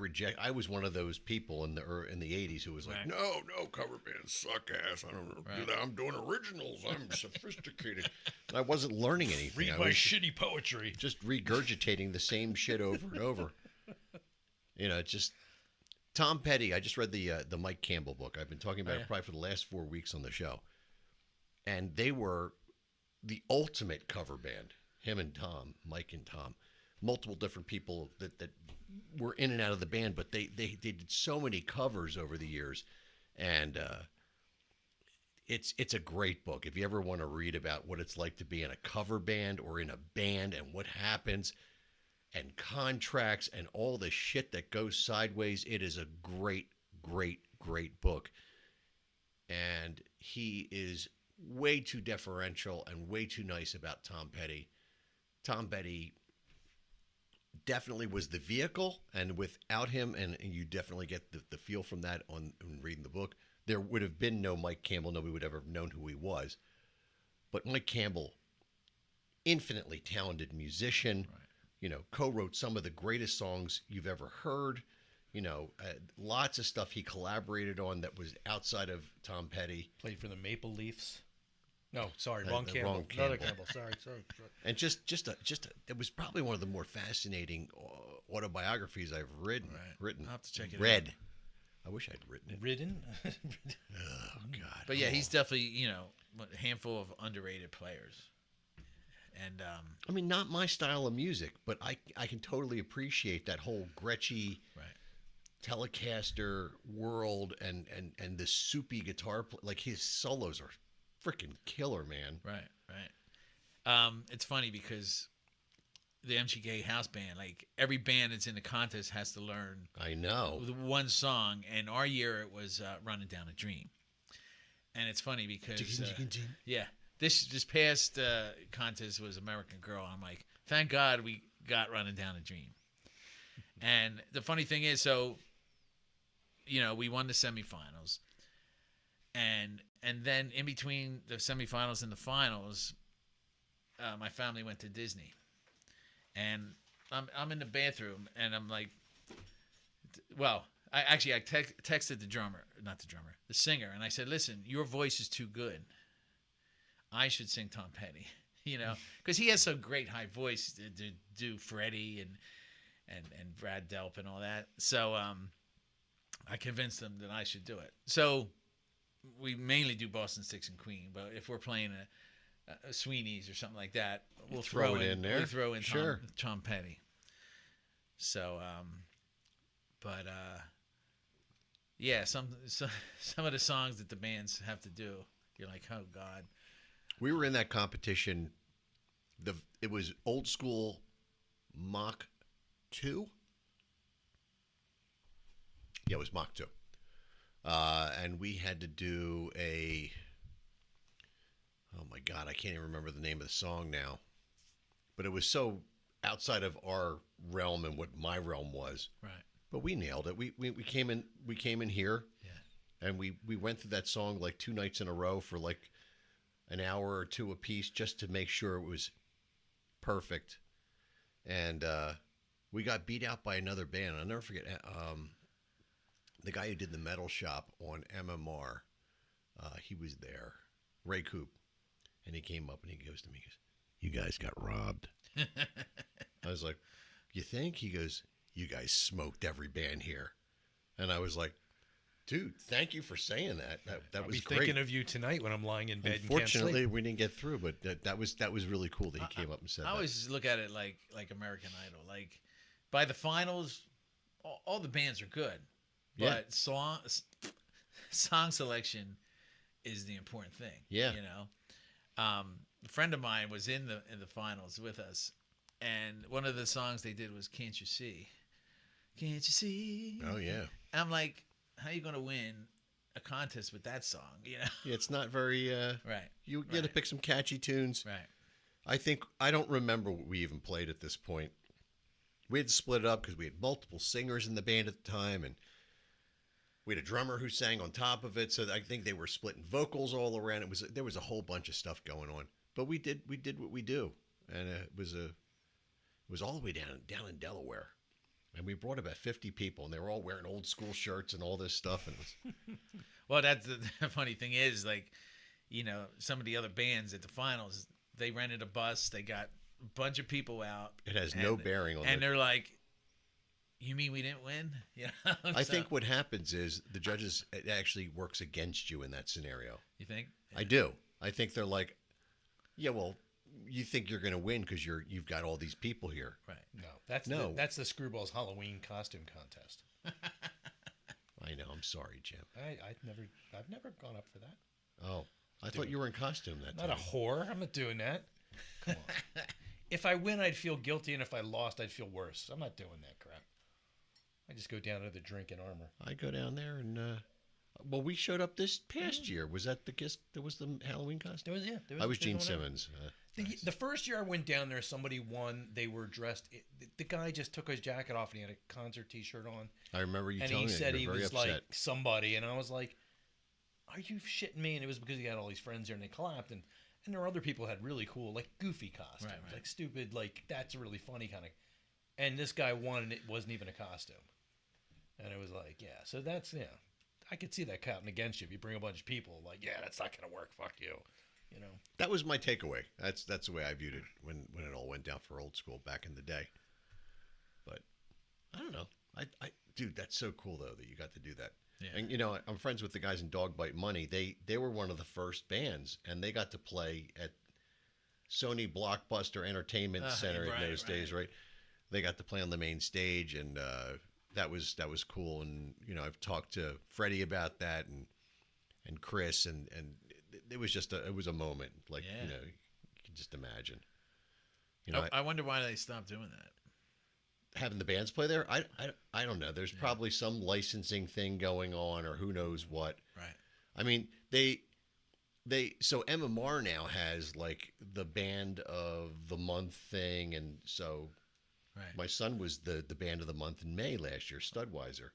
was one of those people in the 80s who was like, Right. no, cover bands suck ass. I don't do that. I'm doing originals. I'm sophisticated. And I wasn't learning anything. Read I my was shitty poetry. just regurgitating the same shit over and over. Just Tom Petty. I just read the Mike Campbell book. I've been talking about it probably for the last 4 weeks on the show. And they were the ultimate cover band. Him and Tom, Mike and Tom, multiple different people that were in and out of the band, but they did so many covers over the years, and it's a great book. If you ever want to read about what it's like to be in a cover band or in a band and what happens and contracts and all the shit that goes sideways, it is a great, great, great book. And he is way too deferential and way too nice about Tom Petty. Tom Petty definitely was the vehicle, and without him, and you definitely get the feel from that on reading the book, there would have been no Mike Campbell. Nobody would ever have known who he was. But Mike Campbell, infinitely talented musician, co-wrote some of the greatest songs you've ever heard. Lots of stuff he collaborated on that was outside of Tom Petty. Played for the Maple Leafs. No, sorry, The wrong Campbell. wrong Another Campbell. Campbell. Sorry. And it was probably one of the more fascinating autobiographies I've written. I'll have to check it read. I wish I'd written it. Ridden. Oh God. But yeah, he's definitely, a handful of underrated players. And I mean, not my style of music, but I can totally appreciate that whole Gretschy Telecaster world and the soupy guitar. Like his solos are freaking killer, man. Right. It's funny because the MGK house band, like every band that's in the contest has to learn. I know the one song, and our year it was "Running Down a Dream," and it's funny because this past contest was American Girl. I'm like, thank God we got "Running Down a Dream," and the funny thing is, so we won the semifinals, and then in between the semifinals and the finals, my family went to Disney, and I'm in the bathroom, and I'm like, well, I texted the singer, and I said, listen, your voice is too good. I should sing Tom Petty, because he has some great high voice to do Freddie and Brad Delp and all that. So I convinced him that I should do it. So we mainly do Boston Sticks and Queen, but if we're playing a Sweeney's or something like that, we'll throw it in there. We'll throw in Tom Petty. So, yeah, some of the songs that the bands have to do, you're like, oh God. we were in that competition. It was old school Mach 2. Yeah, it was Mach 2. And we had to do oh my God, I can't even remember the name of the song now. But it was so outside of our realm and what my realm was. Right. But we nailed it. We came in here. Yeah. And we went through that song like 2 nights in a row for like an hour or two apiece just to make sure it was perfect. And we got beat out by another band. I'll never forget the guy who did the Metal Shop on MMR. He was there, Ray Coop. And he came up and he goes to me, he goes, "You guys got robbed." I was like, "You think?" He goes, "You guys smoked every band here." And I was like, Dude, thank you for saying that. That I'll was be great. thinking of you tonight when I'm lying in bed and can't Unfortunately, sleep. we didn't get through, but that was really cool that he came up and said I that. always look at it like American Idol. Like by the finals, all the bands are good, Yeah. but song selection is the important thing. Yeah. You know, a friend of mine was in the finals with us, and one of the songs they did was "Can't You See." Can't you see? Oh yeah. I'm like, how you gonna win a contest with that song? You know, Yeah, it's not very. right? You got to Right. pick some catchy tunes. Right. I don't remember what we even played at this point. We had to split it up because we had multiple singers in the band at the time, and we had a drummer who sang on top of it. So I think they were splitting vocals all around. There was a whole bunch of stuff going on, but we did what we do, and it was all the way down in Delaware, and we brought about 50 people, and they were all wearing old school shirts and all this stuff, and it was, Well, that's the funny thing is, like, you know, some of the other bands at the finals, they rented a bus, they got a bunch of people out. it has no bearing on. And they're like, "You mean we didn't win?" You know. I So- think what happens is the judges, it actually works against you in that scenario. You think? I do. I think they're like, yeah, well, you think you're going to win because you've got all these people here. Right. No, that's the Screwballs Halloween costume contest. I know. I'm sorry, Jim. I've never gone up for that. Oh, I thought you were in costume that Not time. a whore. I'm not doing that. Come on. If I win, I'd feel guilty, and if I lost, I'd feel worse. I'm not doing that crap. I just go down to the drink and armor. I go down there and well, we showed up this past year. Was that the guest? There was the Halloween costume. I was Gene Simmons. The first year I went down there, somebody won. They were dressed. The guy just took his jacket off and he had a concert T-shirt on. I remember you and telling he me said you he were very was upset. like somebody, and I was like, "Are you shitting me?" And it was because he had all these friends there, and they clapped. And there were other people who had really cool, like goofy costumes, Right. like stupid, like that's really funny kind of. And this guy won, and it wasn't even a costume. And it was like, yeah. So that's I could see that counting against you if you bring a bunch of people. Like, yeah, that's not gonna work. Fuck you. You know. That was my takeaway. That's the way I viewed it when it all went down for Old School back in the day. But I don't know. I dude, that's so cool though that you got to do that. Yeah. And you know, I'm friends with the guys in Dog Bite Money. They were one of the first bands, and they got to play at Sony Blockbuster Entertainment Center in those days, right? They got to play on the main stage, and that was cool. And you know, I've talked to Freddie about that, and Chris, and it was just it was a moment, like you know, you can just imagine. You know, I wonder why they stopped doing that. having the bands play there, I don't know. There's probably some licensing thing going on, or who knows what. Right. I mean, so MMR now has like the band of the month thing, and so Right. my son was the band of the month in May last year, Studweiser.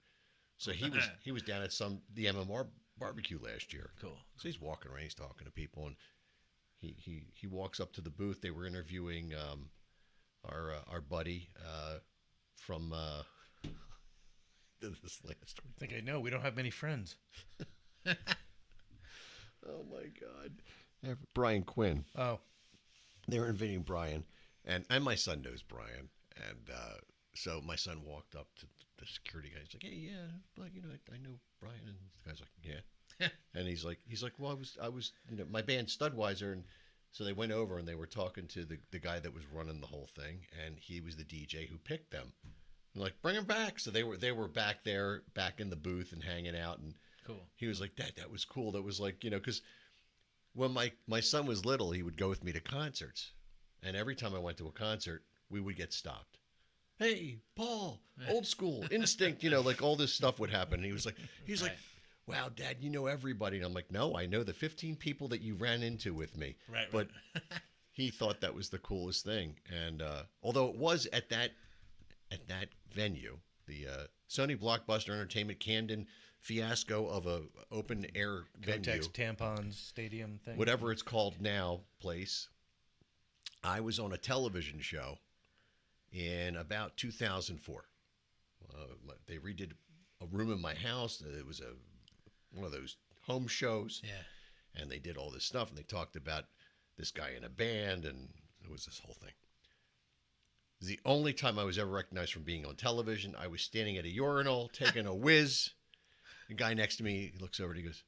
So he was down at the MMR barbecue last year. Cool. So he's walking around, he's talking to people, and he walks up to the booth. They were interviewing our buddy from this last one. I think I know. We don't have many friends. Oh my God, Brian Quinn. Oh, They were interviewing Brian, and my son knows Brian, and so my son walked up to the security guy. He's like, "Hey, yeah, like I know Brian," and the guy's like, "Yeah," and he's like, "Well, I was, my band Studweiser," and so they went over and they were talking to the guy that was running the whole thing, and he was the DJ who picked them. And like, bring him back. So they were back there, back in the booth and hanging out, and Cool. he was like, that was cool. That was like, because when my son was little, he would go with me to concerts, and every time I went to a concert, we would get stopped. Hey, Paul, Old School, Instinct, like all this stuff would happen. And he was like, Right. wow, Dad, you know everybody. And I'm like, no, I know the 15 people that you ran into with me. Right, But he thought that was the coolest thing. And although it was at that venue, the Sony Blockbuster Entertainment Camden fiasco of a open air venue, Kotex Tampons Stadium thing. whatever it's called now, place. I was on a television show in about 2004. They redid a room in my house. It was one of those home shows. Yeah. And they did all this stuff, and they talked about this guy in a band, and it was this whole thing. It was the only time I was ever recognized from being on television. I was standing at a urinal taking a whiz, The guy next to me looks over and he goes,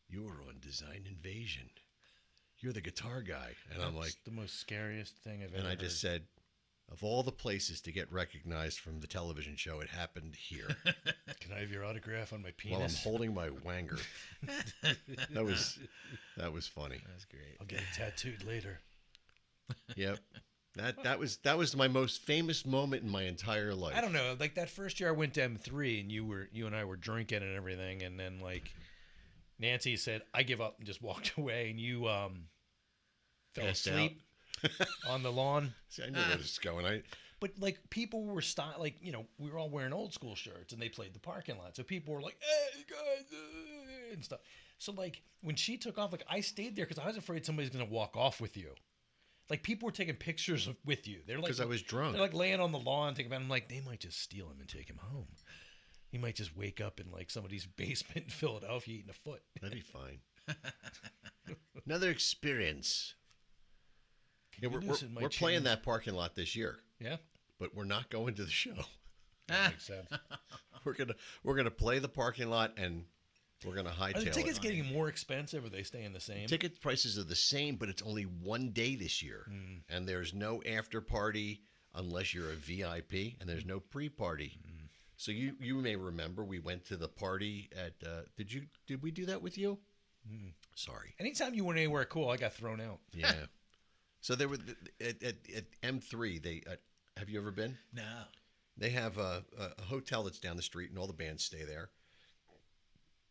"You were on Design Invasion. You're the guitar guy." And I'm That's like, the most scariest thing I've ever and I heard. just said, of all the places to get recognized from the television show, it happened here. Can I have your autograph on my penis? While I'm holding my wanger. That was funny. That's great. I'll get it tattooed later. Yep. That was my most famous moment in my entire life. I don't know. Like that first year I went to M3 and you and I were drinking and everything, and then like Nancy said, "I give up," and just walked away, and you fell Passed asleep on the lawn. See, I knew where this was going. But like people were like, you know, we were all wearing old school shirts and they played the parking lot. So people were like, "Hey guys," and stuff. So like when she took off, like I stayed there because I was afraid somebody's gonna walk off with you. Like people were taking pictures with you. They're like, because I was drunk. They're like laying on the lawn, thinking about. I'm like, they might just steal him and take him home. He might just wake up in like somebody's basement in Philadelphia eating a foot. That'd be fine. Another experience. Yeah, we're playing that parking lot this year. Yeah, but we're not going to the show. That makes sense. We're gonna play the parking lot and we're gonna hightail Are the tickets it. getting more expensive, or are they staying the same? Ticket prices are the same, but it's only one day this year, and there's no after party unless you're a VIP, and there's no pre-party. So you may remember we went to the party at. Did we do that with you? Sorry. Anytime you went anywhere cool, I got thrown out. Yeah. So there were at M3. They have you ever been? No. They have a hotel that's down the street, and all the bands stay there.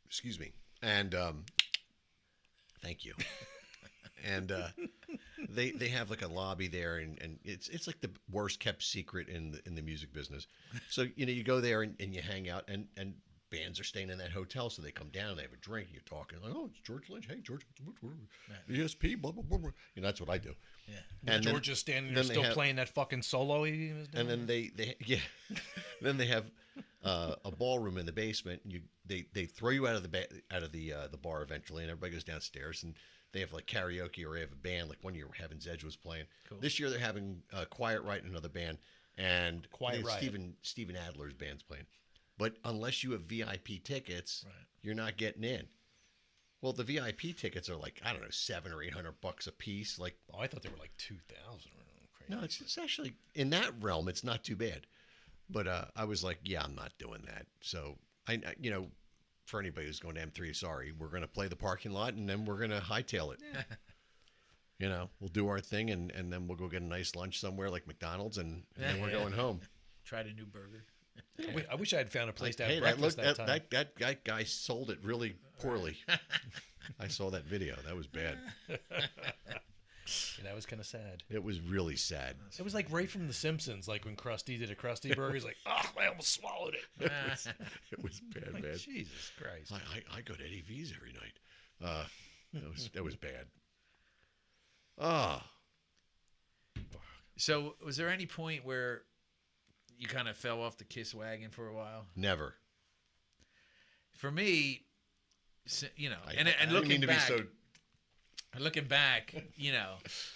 Excuse me. And thank you. And they have like a lobby there, and it's like the worst kept secret in the music business. So you go there and you hang out, and bands are staying in that hotel, so they come down, they have a drink, you're talking like, "Oh, it's George Lynch. Hey, George, ESP, blah blah blah blah." That's what I do. Yeah. And George is standing there still playing that fucking solo he was doing. And then then they have a ballroom in the basement. And they throw you out of the bar eventually, and everybody goes downstairs, and they have like karaoke, or they have a band. Like one year, Heaven's Edge was playing. Cool. This year they're having Quiet Riot, another band, and Quiet Riot. Steven Adler's band's playing. But unless you have VIP tickets, you're not getting in. Well, the VIP tickets are like, I don't know, $700 or $800 a piece. Like, I thought they were like 2,000 or crazy. no, it's actually in that realm. It's not too bad. But I was like, yeah, I'm not doing that. So I for anybody who's going to M3, sorry, we're going to play the parking lot and then we're going to hightail it. We'll do our thing and then we'll go get a nice lunch somewhere like McDonald's and then we're going home. Tried a new burger. I wish I had found a place to have Hey, breakfast that time. that guy sold it really poorly. I saw that video. That was bad. Yeah, that was kind of sad. It was really sad. It was like right from The Simpsons, like when Krusty did a Krusty Burger. He's like, "Oh, I almost swallowed it." It was bad, man. Jesus Christ. I go to Eddie V's every night. That was bad. Ah. So, was there any point where you kind of fell off the Kiss wagon for a while? Never. For me, I and didn't looking mean to back, be so. looking back,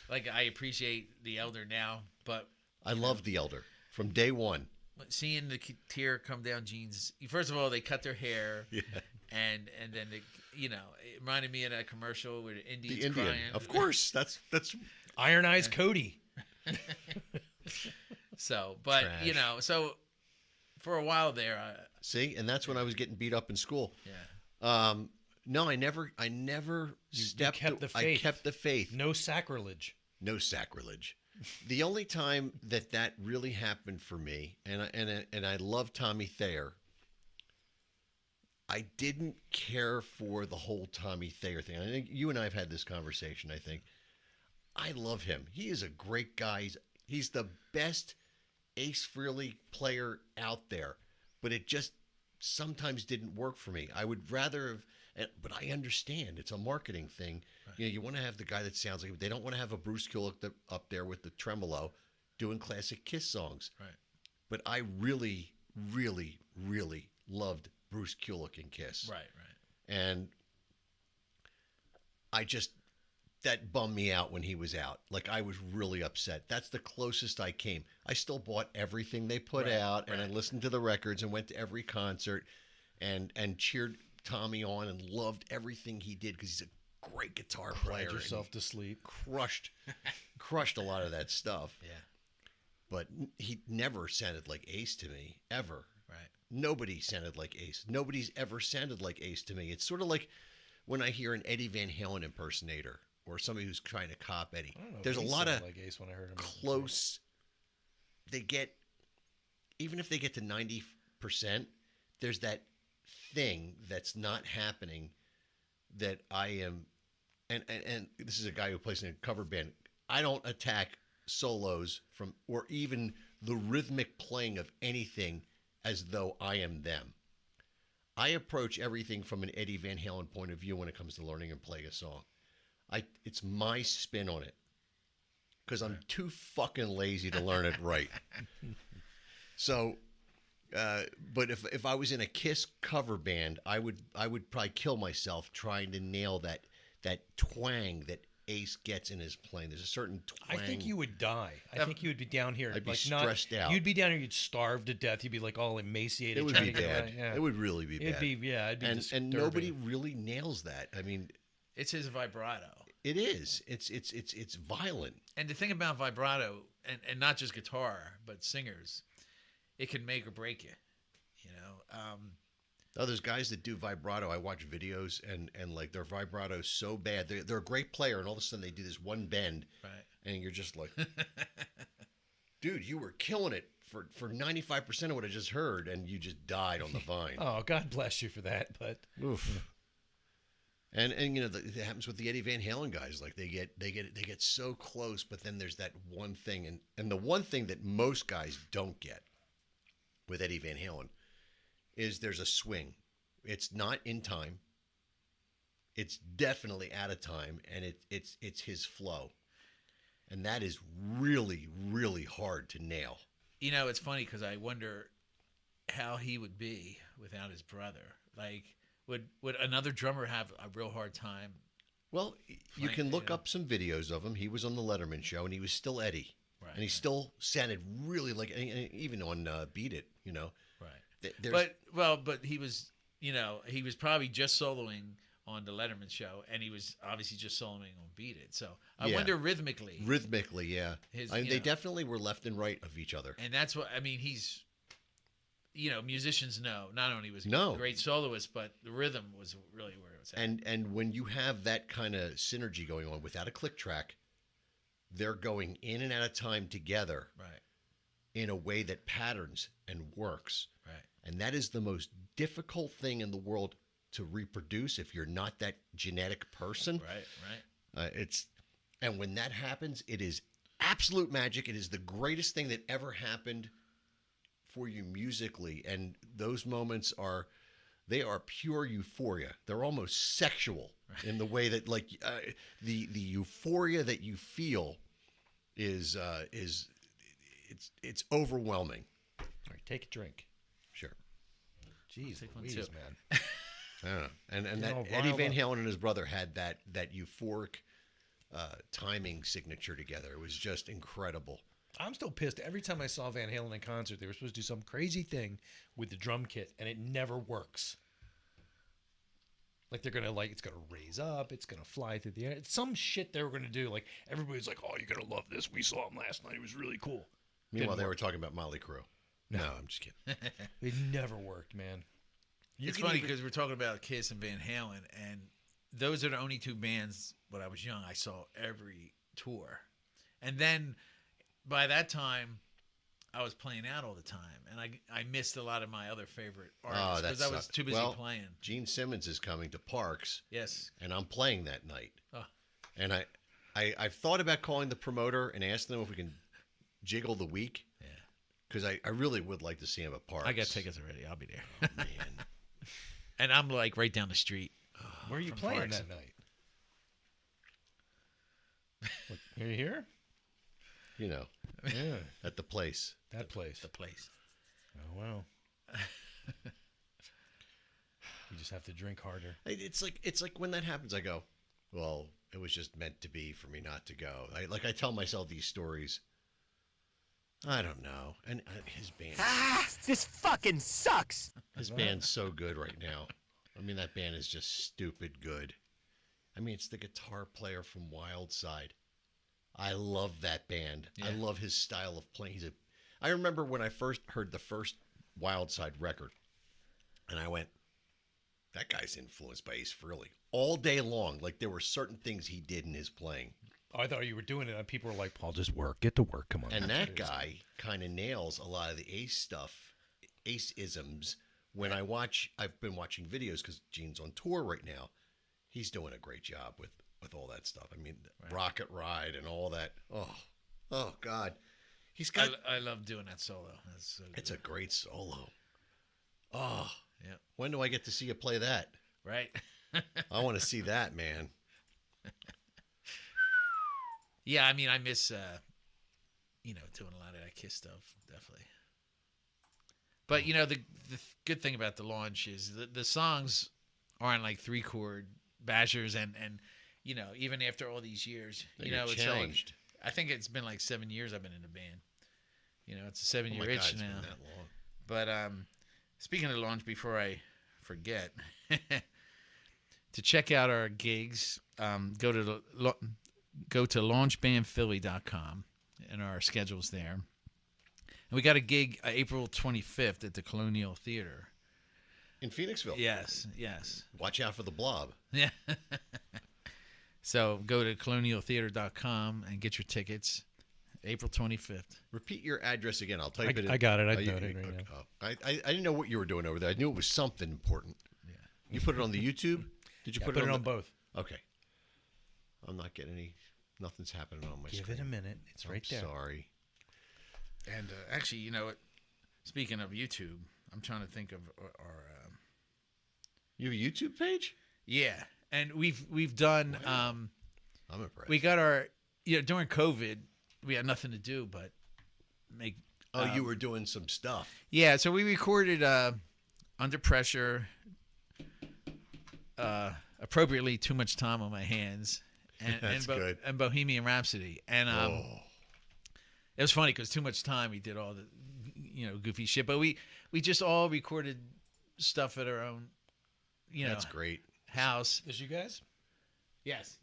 like I appreciate the Elder now, but I loved the Elder from day one. seeing the tear come down Gene's. First of all, they cut their hair, and then it reminded me of that commercial where the Indians crying. Of course, that's Iron Eyes Cody. So, but Trash. so for a while there, see, and that's when I was getting beat up in school. Yeah. No, I never stepped. kept the I faith. kept the faith. No sacrilege. No sacrilege. The only time that really happened for me, and I love Tommy Thayer. I didn't care for the whole Tommy Thayer thing. I think you and I have had this conversation. I think I love him. He is a great guy. He's the best Ace Frehley player out there, but it just sometimes didn't work for me. I would rather have, but I understand it's a marketing thing. Right. You want to have the guy that sounds like, they don't want to have a Bruce Kulick up there with the tremolo doing classic Kiss songs. Right. But I really, really, really loved Bruce Kulick and Kiss. Right. And that bummed me out when he was out. Like, I was really upset. That's the closest I came. I still bought everything they put out, and I listened to the records and went to every concert. and cheered Tommy on and loved everything he did because he's a great guitar player. Cried and yourself to sleep. crushed a lot of that stuff. Yeah. But he never sounded like Ace to me, ever. Right. Nobody sounded like Ace. Nobody's ever sounded like Ace to me. It's sort of like when I hear an Eddie Van Halen impersonator or somebody who's trying to cop Eddie. I don't know if There's a he lot sounded of like Ace when I heard him. close. They get, even if they get to 90%, there's that thing that's not happening that I am, and this is a guy who plays in a cover band. I don't attack solos from, or even the rhythmic playing of anything as though I am them. I approach everything from an Eddie Van Halen point of view when it comes to learning and playing a song. It's my spin on it because I'm too fucking lazy to learn it right. So, but if I was in a Kiss cover band, I would probably kill myself trying to nail that twang that Ace gets in his playing. There's a certain twang. I think you would die. I think you would be down here. I'd be like stressed out. You'd be down here. You'd starve to death. You'd be like all emaciated. It would trying be to get bad. away. Yeah. It would really be It'd bad. be It'd be and disturbing. nobody really nails that. I mean, It's his vibrato. it is. It's violent. And the thing about vibrato, and not just guitar, but singers, it can make or break you. You know, Oh, there's guys that do vibrato. I watch videos and like their vibrato's so bad. They're a great player, and all of a sudden they do this one bend, right? and you're just like, dude, you were killing it for 95% of what I just heard, and you just died on the vine. Oh, God bless you for that. But Oof. And you know it happens with the Eddie Van Halen guys. Like they get so close, but then there's that one thing, and the one thing that most guys don't get with Eddie Van Halen is there's a swing. It's not in time. It's definitely out of time, and it's his flow, and that is really, really hard to nail. You know, it's funny because I wonder how he would be without his brother. Like, would another drummer have a real hard time? Well, you Frank, can look yeah. up some videos of him. He was on the Letterman show, and he was still Eddie, Right, and he still sounded really like, and even on Beat It, you know. Right. There's, But he was, you know, he was probably just soloing on the Letterman show, and he was obviously just soloing on Beat It. So I Yeah. wonder rhythmically, yeah. His- I mean, you they know. definitely were left and right of each other. and that's what I mean. He's, you know, musicians know not only was he No. a great soloist, but the rhythm was really where it was at. And when you have that kind of synergy going on without a click track, they're going in and out of time together right, in a way that patterns and works. right. And that is the most difficult thing in the world to reproduce if you're not that genetic person. Right. And when that happens, it is absolute magic. It is the greatest thing that ever happened for you musically. And those moments they are pure euphoria. They're almost sexual in the way that like the euphoria that you feel is it's overwhelming. all right, take a drink. Sure. Jeez, Take one Louise, too. man. I don't know. And You that know, Eddie rile Van up. Halen and his brother had that euphoric timing signature together. It was just incredible. I'm still pissed. Every time I saw Van Halen in concert, they were supposed to do some crazy thing with the drum kit, and it never works. Like they're gonna it's gonna raise up, it's gonna fly through the air. It's some shit they were gonna do. Like everybody's like, "Oh, you're gonna love this. We saw him last night. It was really cool." Meanwhile, Didn't they were work. talking about Motley Crue. No, I'm just kidding. It never worked, man. It's funny because we're talking about Kiss and Van Halen, and those are the only two bands when I was young I saw every tour. And then by that time, I was playing out all the time, and I missed a lot of my other favorite artists that because I was sucked. too busy Well, playing. Gene Simmons is coming to Parks, Yes. and I'm playing that night. Oh. And I've thought about calling the promoter and asking them if we can jiggle the week. Yeah. Because I really would like to see him at Parks. I got tickets already. I'll be there. Oh, man. And I'm like right down the street. Where are you From playing Parks. that night? What, are you here? You know, Yeah, at the place. that place. The place. Oh wow. You just have to drink harder. It's like when that happens, I go, well, it was just meant to be for me not to go. I tell myself these stories I don't know. And his band. This fucking sucks. His band's so good right now. I mean, that band is just stupid good. I mean, it's the guitar player from Wildside. I love that band. I love his style of playing. I remember when I first heard the first Wildside record, and I went, that guy's influenced by Ace Frehley all day long. Like, there were certain things he did in his playing. Oh, I thought you were doing it, and people were like, Paul, just work. Get to work. Come on. And that guy kind of nails a lot of the Ace stuff, Ace isms. When I've been watching videos because Gene's on tour right now. He's doing a great job with all that stuff. I mean, Rocket Ride and all that. Oh God. He's got. I love doing that solo. That's so good. It's a great solo. Oh, yeah. When do I get to see you play that? Right. I want to see that, man. Yeah, I mean, I miss, doing a lot of that Kiss stuff, definitely. But, the good thing about the launch is the songs aren't like 3-chord bashers and even after all these years, it's challenged. Like, I think it's been like 7 years I've been in the band. It's a 7-year itch it's now. been that long. But speaking of the launch, before I forget, to check out our gigs, go to launchbandphilly.com and our schedule's there. And we got a gig April 25th at the Colonial Theater. In Phoenixville. Yes. Watch out for the blob. Yeah. So go to colonialtheater.com and get your tickets. April 25th. Repeat your address again. I'll type it in. I got it. I Oh, you- got it right okay. now. Oh. I didn't know what you were doing over there. I knew it was something important. Yeah. You put it on the YouTube? Did you Yeah, put it it on on both. Okay. I'm not getting any. Nothing's happening on my Give screen. it a minute. It's right there. Sorry. And actually, speaking of YouTube, I'm trying to think of our You have a YouTube page? yeah, and we've done I'm impressed. we got our during COVID we had nothing to do but make you were doing some stuff. yeah, so we recorded Under Pressure, appropriately Too Much Time on My Hands, and That's good. and Bohemian Rhapsody, and it was funny because Too Much Time we did all the goofy shit, but we just all recorded stuff at our own That's great. house. Is you guys? Yes.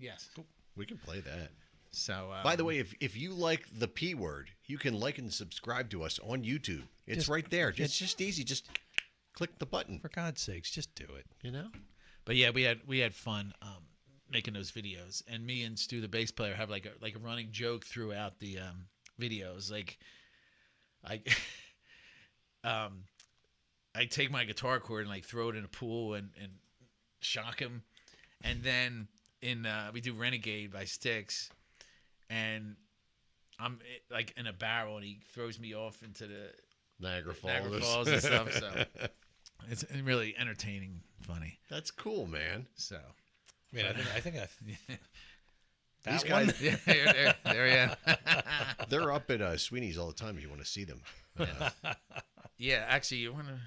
We can play that. So By the way, if you like the P word, you can like and subscribe to us on YouTube. It's right there. It's just easy. Just click the button. For God's sakes, just do it. but yeah, we had fun making those videos, and me and Stu, the bass player, have like a running joke throughout the videos. Like I take my guitar cord and like throw it in a pool and shock him, and then we do Renegade by Styx, and I'm like in a barrel and he throws me off into the Niagara Falls and stuff. So it's really entertaining, funny. That's cool, man. So I mean, I think These that guys, one. yeah, there yeah. they're up at Sweeney's all the time if you want to see them. Yeah, actually, you want to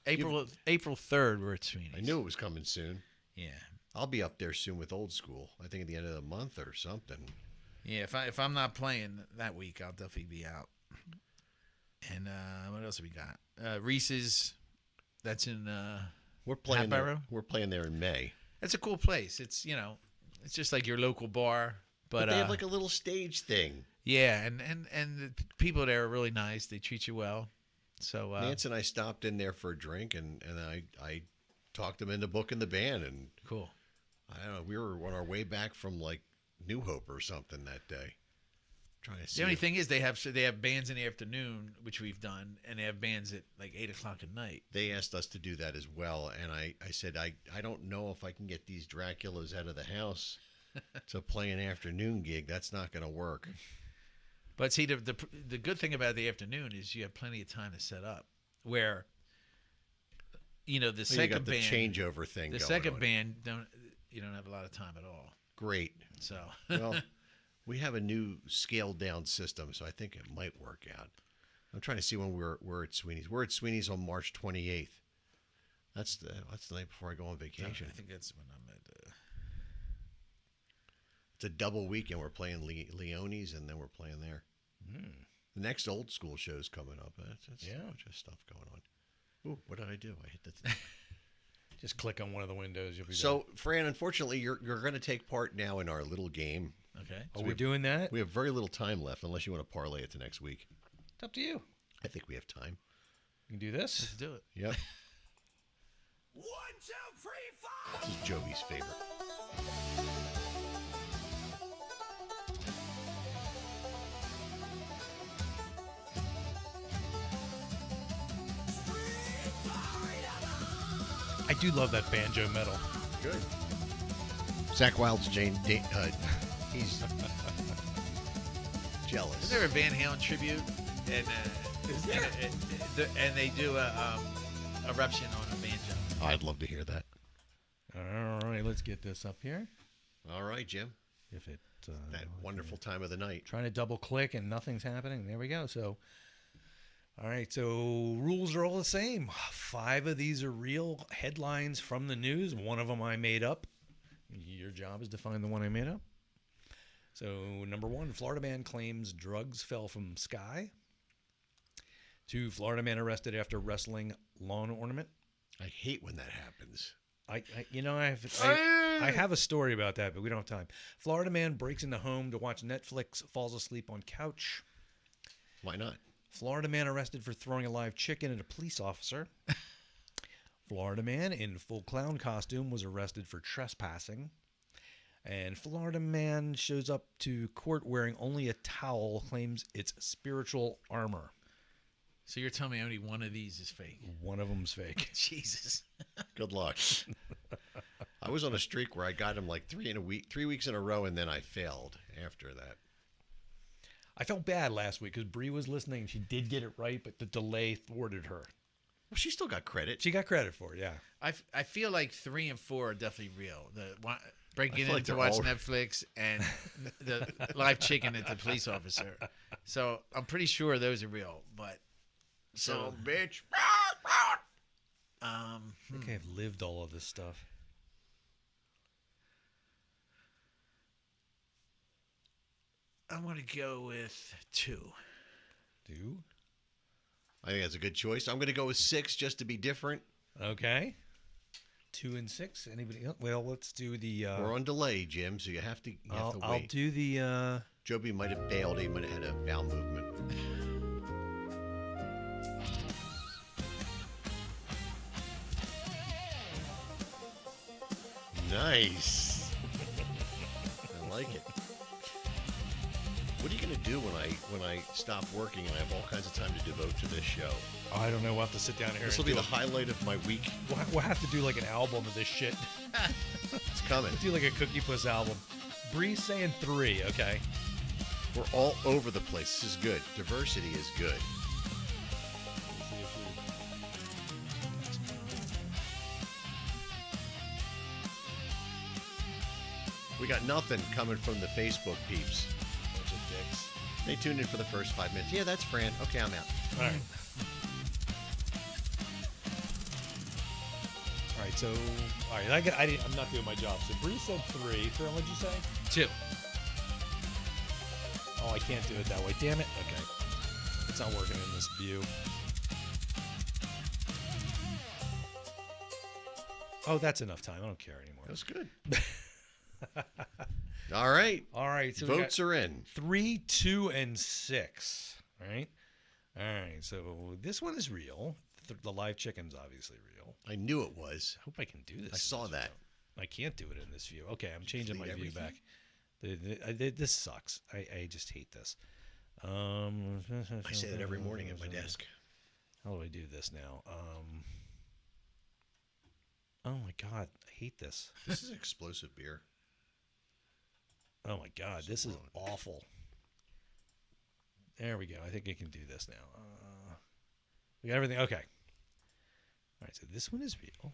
April 3rd we're at Sweeney's. I knew it was coming soon. Yeah. I'll be up there soon with Old School. I think at the end of the month or something. Yeah, if I'm not playing that week, I'll definitely be out. And what else have we got? Reese's. That's in We're playing there. Hatboro? We're playing there in May. It's a cool place. It's it's just like your local bar, But they have like a little stage thing. yeah, and the people there are really nice. They treat you well. So Nance and I stopped in there for a drink, and I talked them into booking the band, and cool. I don't know. We were on our way back from like New Hope or something that day. Trying to see. The only thing is they have bands in the afternoon, which we've done, and they have bands at like 8:00 at night. They asked us to do that as well, and I said I don't know if I can get these Draculas out of the house to play an afternoon gig. That's not going to work. But see, the good thing about the afternoon is you have plenty of time to set up. Where the second you got the band changeover thing. the going second on. band don't have a lot of time at all. Great. So Well, we have a new scaled down system, so I think it might work out. I'm trying to see when we're at Sweeney's. We're at Sweeney's on March 28th. That's the night before I go on vacation. I think that's when I'm at. It's a double weekend. We're playing Leone's, and then we're playing there. The next old school show's coming up. That's Yeah. a bunch of stuff going on. Ooh, what did I do? I hit the thing. Just click on one of the windows. You'll be So, Fran, unfortunately, you're going to take part now in our little game. Okay. done. We're doing that? We have very little time left, unless you want to parlay it to next week. It's up to you. I think we have time. You can do this. Let's do it. Yep. 1, 2, 3, 4. This is Jovi's favorite. I do love that banjo metal. Good. Zach Wilde's he's jealous. Is there a Van Halen tribute? And and they do a eruption on a banjo. I'd love to hear that. All right, let's get this up here. All right, Jim. If it That wonderful time of the night. trying to double click and nothing's happening. There we go. So, all right. So rules are all the same. 5 of these are real headlines from the news. 1 of them I made up. Your job is to find the one I made up. So number 1, Florida man claims drugs fell from sky. 2, Florida man arrested after wrestling lawn ornament. I hate when that happens. I have a story about that, but we don't have time. Florida man breaks into home to watch Netflix, falls asleep on couch. Why not? Florida man arrested for throwing a live chicken at a police officer. Florida man in full clown costume was arrested for trespassing. And Florida man shows up to court wearing only a towel, claims it's spiritual armor. So you're telling me only one of these is fake? One of them's fake. Jesus. Good luck. I was on a streak where I got him like 3 weeks in a row, and then I failed after that. I felt bad last week because Bree was listening. She did get it right, but the delay thwarted her. Well, she still got credit. She got credit for it, yeah. I feel like 3 and 4 are definitely real. The breaking feel in like to they're watch all- Netflix and the live chicken at the police officer. So I'm pretty sure those are real. But so bitch. I think I've lived all of this stuff. I'm gonna go with 2. Do? I think that's a good choice. I'm going to go with 6 just to be different. Okay. 2 and 6. Anybody else? Well, let's do the. We're on delay, Jim, so you have to wait. I'll do the. Joby might have bailed. He might have had a bowel movement. Nice. I like it. What are you going to do when I stop working and I have all kinds of time to devote to this show? Oh, I don't know. We'll have to sit down here. This will be the highlight of my week. We'll have to do like an album of this shit. It's coming. Do like a Cookie Puss album. Bree's saying 3. Okay. We're all over the place. This is good. Diversity is good. We got nothing coming from the Facebook peeps. Bunch of dicks. They tuned in for the first 5 minutes. Yeah, that's Fran. Okay, I'm out. All right. All right. So, all right. I'm not doing my job. So Bree said 3. Fran, what'd you say? 2. Oh, I can't do it that way. Damn it. Okay. It's not working in this view. Oh, that's enough time. I don't care anymore. That's good. All right. All right. So Votes are in. 3, 2, and 6. All right. All right. So this one is real. The live chicken's obviously real. I knew it was. I hope I can do this. I saw that. I can't do it in this view. Okay, I'm changing my delete view everything? back. This sucks. I just hate this. I say that every morning at my desk. How do I do this now? Oh my god, I hate this. This is explosive beer. Oh my god, this is awful. There we go. I think I can do this now. We got everything. Okay. All right, so this one is real.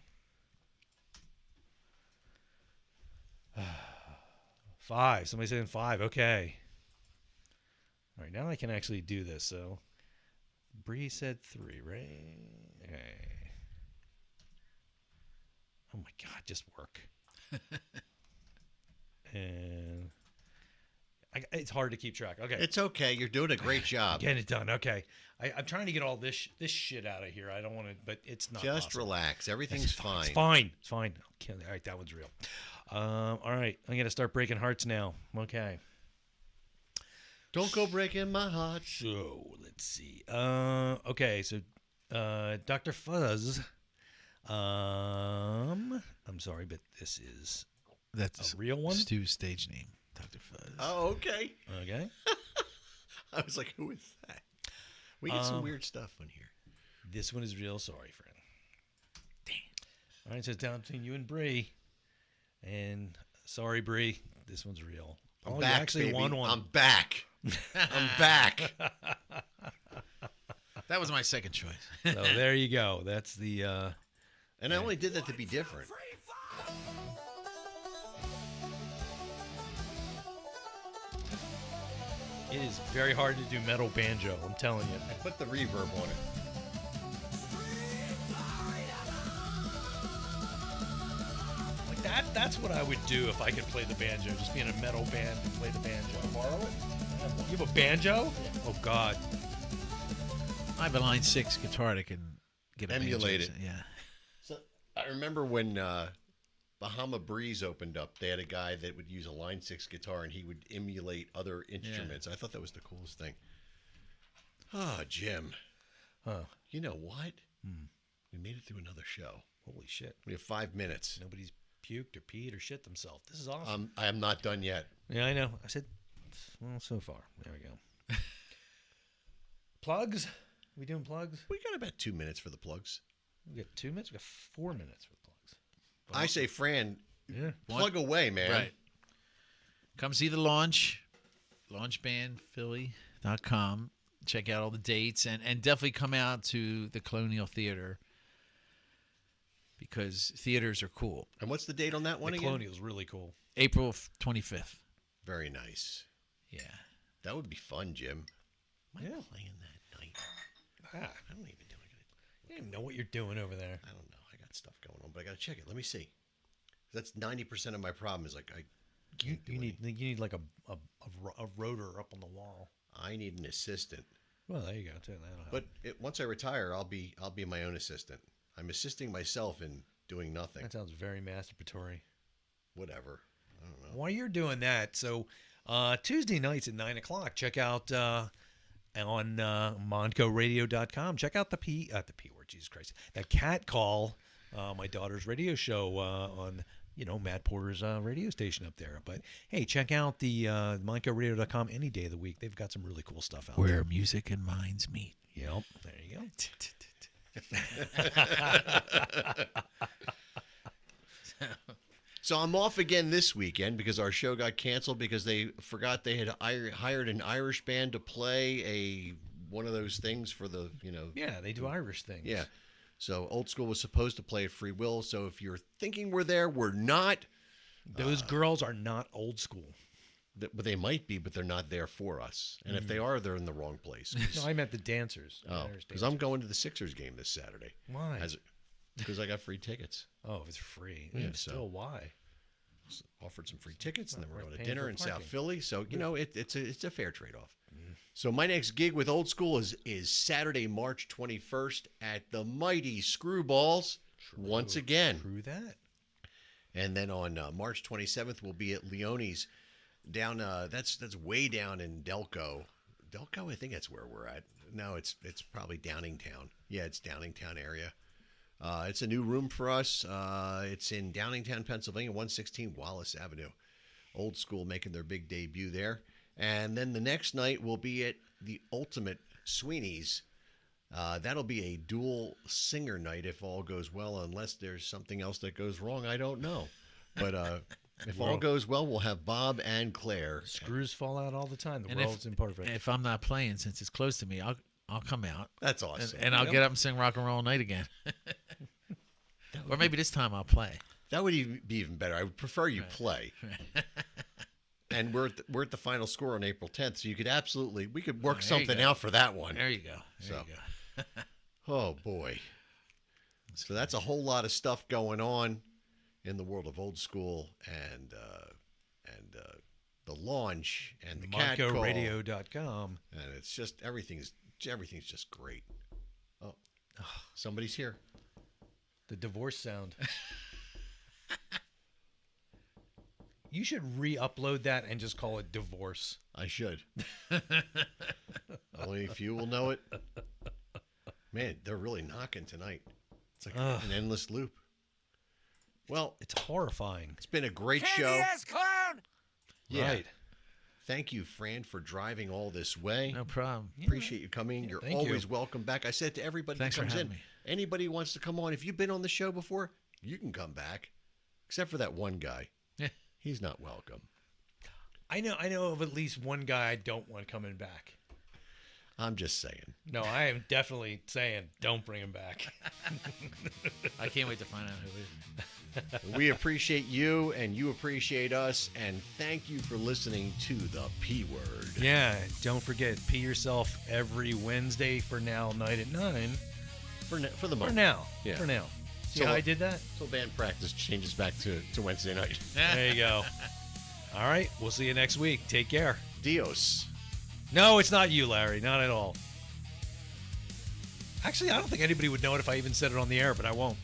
5. Somebody's saying 5. Okay. All right, now I can actually do this. So, Bree said 3, right? Okay. Oh my god, just work. And It's hard to keep track. Okay. It's okay. You're doing a great job. Getting it done. Okay. I'm trying to get all this shit out of here. I don't want to, but it's not Just possible. relax. Everything's fine. It's fine. It's fine. Okay. All right. That one's real. All right. I'm going to start breaking hearts now. Okay. Don't go breaking my heart. So let's see. Okay. So, Dr. Fuzz. I'm sorry, but this is That's a real one. Stu's stage name, Dr. Fuzz. Oh, okay. Okay. I was like, who is that? We get some weird stuff on here. This one is real. Sorry, friend. Damn. All right. So it's down between you and Bree. And sorry, Bree. This one's real. I'm back, you actually baby. won one. I'm back. I'm back. That was my second choice. So there you go. That's the. And I only did that to be different. It is very hard to do metal banjo. I'm telling you. I put the reverb on it. Like that's what I would do if I could play the banjo. Just be in a metal band and play the banjo. Borrow it? You have a banjo? Oh God. I have a Line 6 guitar that can get a Emulate banjo. it. Yeah. So I remember when Bahama Breeze opened up, they had a guy that would use a Line 6 guitar and he would emulate other instruments. I thought that was the coolest thing. Oh, Jim. Huh. You know what? We made it through another show. Holy shit. We have 5 minutes. Nobody's puked or peed or shit themselves. This is awesome. I am not done yet. Yeah, I know. I said, well, so far. There we go. Plugs? We doing plugs? We got about 2 minutes for the plugs. We got 2 minutes? We got 4 minutes for the plugs. I say, Fran, Yeah. plug away, man. Right. Come see the launch, launchbandphilly.com. Check out all the dates and definitely come out to the Colonial Theater because theaters are cool. And what's the date on that one The again? Colonial's really cool. April 25th. Very nice. Yeah. That would be fun, Jim. Am I Yeah. playing that night? Ah, I don't even know. you don't even know what you're doing over there. I don't know. I got stuff going on, but I got to check it. Let me see. That's 90% of my problem is like I can't do You anything. need like a rotor up on the wall. I need an assistant. Well, there you go. Too. That'll help. But once I retire, I'll be my own assistant. I'm assisting myself in doing nothing. that sounds very masturbatory. Whatever. I don't know. While you're doing that, so Tuesday nights at 9 o'clock, check out on MoncoRadio.com. Check out the P word, Jesus Christ. That Cat Call, my daughter's radio show on Matt Porter's radio station up there. But hey, check out the MoncoRadio.com any day of the week. They've got some really cool stuff out Where there. music and minds meet. Yep, there you go. So I'm off again this weekend because our show got canceled because they forgot they had hired an Irish band to play one of those things for the Yeah, they do Irish things. Yeah. So Old School was supposed to play at Free Will. So if you're thinking we're there, we're not. Those girls are not old school. But they might be, but they're not there for us. And if they are, they're in the wrong place. No, I meant the dancers. the Oh, Irish because dancers. I'm going to the Sixers game this Saturday. Why? Because I got free tickets. Oh, it's free. Yeah, Still, so- why? Offered some free tickets, and then we're Worth going to paying dinner for in South parking. Philly. So it's a fair trade off. So my next gig with Old School is Saturday, March 21st at the Mighty Screwballs once again. True that. And then on March 27th, we'll be at Leone's down. That's way down in Delco. Delco, I think that's where we're at. No, it's probably Downingtown. Yeah, it's Downingtown area. It's a new room for us. It's in Downingtown, Pennsylvania, 116 Wallace Avenue. Old School making their big debut there. And then the next night we'll be at the Ultimate Sweeney's. That'll be a dual singer night if all goes well, unless there's something else that goes wrong. I don't know. But if all goes well, we'll have Bob and Claire. Screws fall out all the time. The And world's imperfect. If I'm not playing, since it's close to me, I'll come out. That's awesome. And I'll get up and sing rock and roll night again. Or maybe this time I'll play. That would be even better. I would prefer you play. And we're at the final score on April 10th, so we could work There you something go. out for that one. There you go. There So. you go. Oh boy. So that's a whole lot of stuff going on in the world of Old School and the launch and the cat call. MoncoRadio.com. And it's just everything's just great. Oh, somebody's here. The divorce sound. You should re-upload that and just call it divorce. I should. Only a few will know it. Man, they're really knocking tonight. It's like an endless loop. Well, it's horrifying. It's been a great show. Candy-ass clown! Yeah. Right. Thank you, Fran, for driving all this way. No problem. Appreciate you coming. You're thank always you. welcome back. I said to everybody Thanks that for comes having in, me. anybody who wants to come on, if you've been on the show before, you can come back. Except for that one guy. Yeah. He's not welcome. I know of at least one guy I don't want coming back. I'm just saying. No, I am definitely saying don't bring him back. I can't wait to find out who is. We appreciate you, and you appreciate us, and thank you for listening to the P Word. Yeah, don't forget, pee yourself every Wednesday for now, night at 9. For the For moment. now. Yeah. For now. See So- how I did that? So band practice changes back to Wednesday night. There you go. All right, we'll see you next week. Take care. Dios. No, it's not you, Larry. Not at all. Actually, I don't think anybody would know it if I even said it on the air, but I won't.